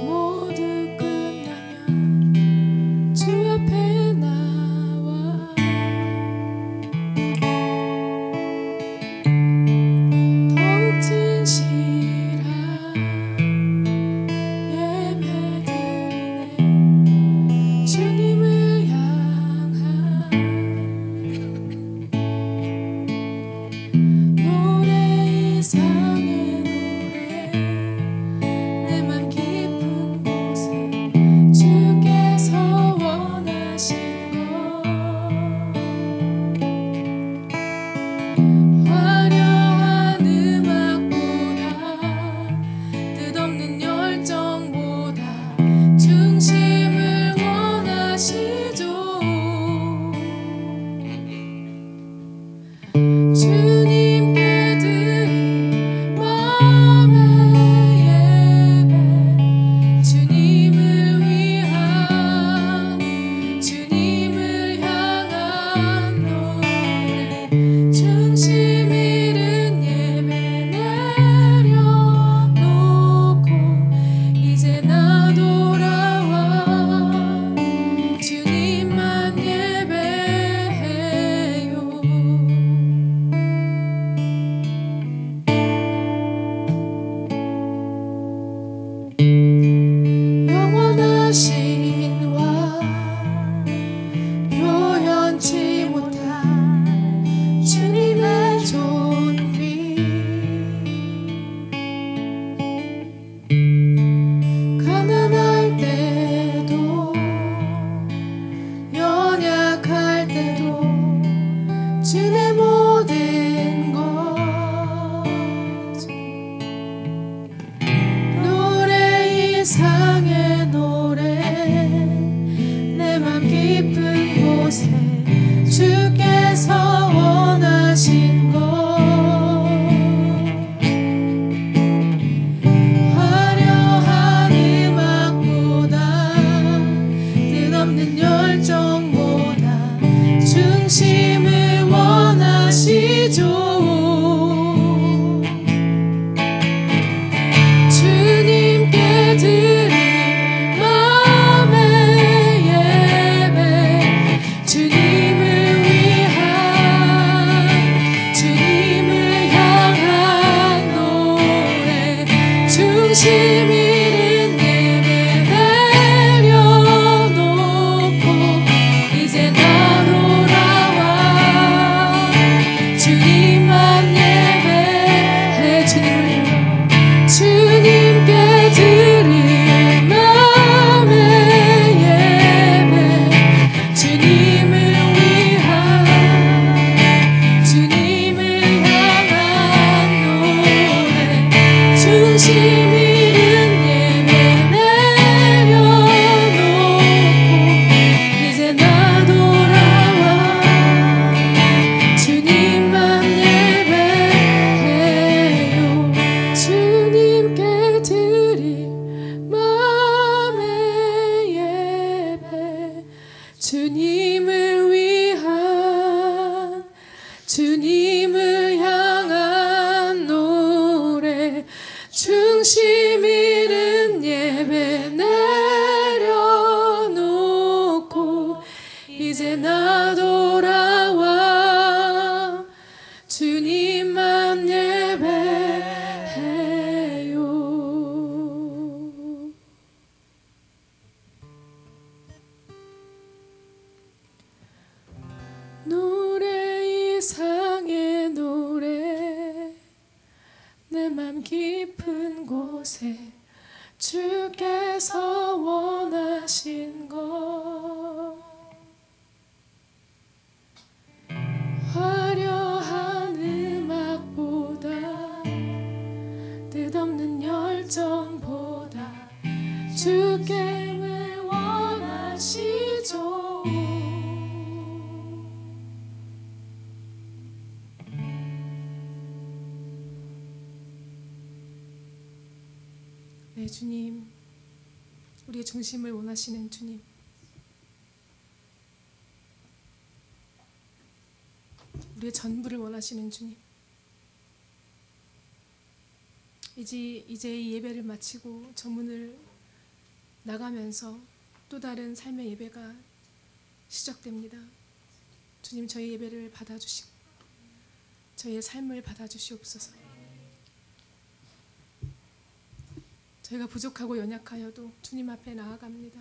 모두 끝나면 중심을 원하시죠. 주님께 드릴 마음의 예배, 주님을 위한, 주님을 향한 노래, 중심 잃은 예배 내려놓고 이제 나 돌아와 주님만 예배해. 주님께 드릴 마음의 예배, 주님을 위한, 주님을 향한 노래, 중심 잃은 예배 내려놓고 이제 나 돌아와 주님만 예배해요. 주님께 드릴 마음의 예배, 주님을 위한, 주님을 향한 노래, 중심 잃은 예배 내려놓고 이제 나 돌아와 주님만 예배해요. 노래 이상의 노래, 내 맘 깊은 곳에 주께서 원하신 것, 화려한 음악보다, 뜻없는 열정보다 주께를 원하시죠. 네, 주님, 우리의 중심을 원하시는 주님, 우리의 전부를 원하시는 주님, 이제 이 예배를 마치고 저 문을 나가면서 또 다른 삶의 예배가 시작됩니다. 주님, 저희 예배를 받아주시고 저희의 삶을 받아주시옵소서. 저희가 부족하고 연약하여도 주님 앞에 나아갑니다.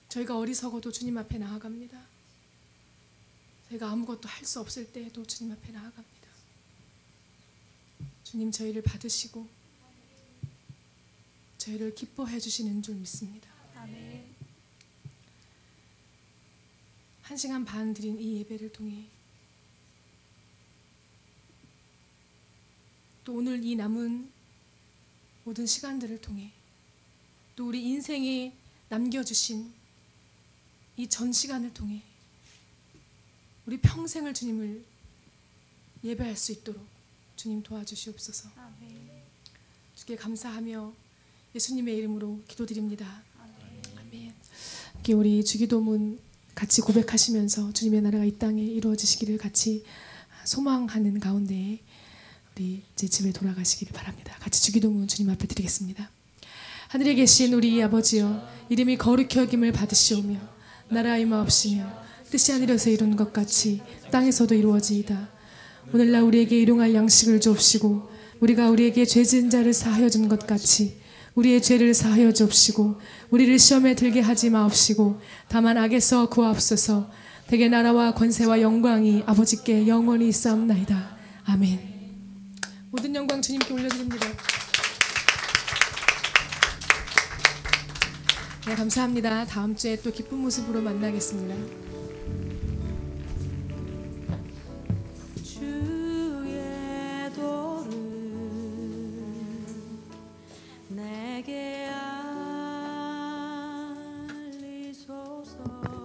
저희가 어리석어도 주님 앞에 나아갑니다. 저희가 아무것도 할 수 없을 때에도 주님 앞에 나아갑니다. 주님, 저희를 받으시고 저희를 기뻐해 주시는 줄 믿습니다. 아멘. 1시간 반 드린 이 예배를 통해 또 오늘 이 남은 모든 시간들을 통해 또 우리 인생에 남겨주신 이 전 시간을 통해 우리 평생을 주님을 예배할 수 있도록 주님 도와주시옵소서. 아멘. 주께 감사하며 예수님의 이름으로 기도드립니다. 아멘. 아멘. 함께 우리 주기도문 같이 고백하시면서 주님의 나라가 이 땅에 이루어지시기를 같이 소망하는 가운데 우리 제 집에 돌아가시기를 바랍니다. 같이 주기도문 주님 앞에 드리겠습니다. 하늘에 계신 우리 아버지여, 이름이 거룩히 여김을 받으시오며 나라 임하옵시며 뜻이 하늘에서 이룬 것 같이 땅에서도 이루어지이다. 오늘날 우리에게 일용할 양식을 주옵시고 우리가 우리에게 죄 지은 자를 사하여 준 것 같이 우리의 죄를 사하여 주옵시고 우리를 시험에 들게 하지 마옵시고 다만 악에서 구하옵소서. 대개 나라와 권세와 영광이 아버지께 영원히 있사옵나이다. 아멘. 모든 영광 주님께 올려드립니다. 네, 감사합니다. 다음 주에 또 기쁜 모습으로 만나겠습니다. 주의 도를 내게 알리소서.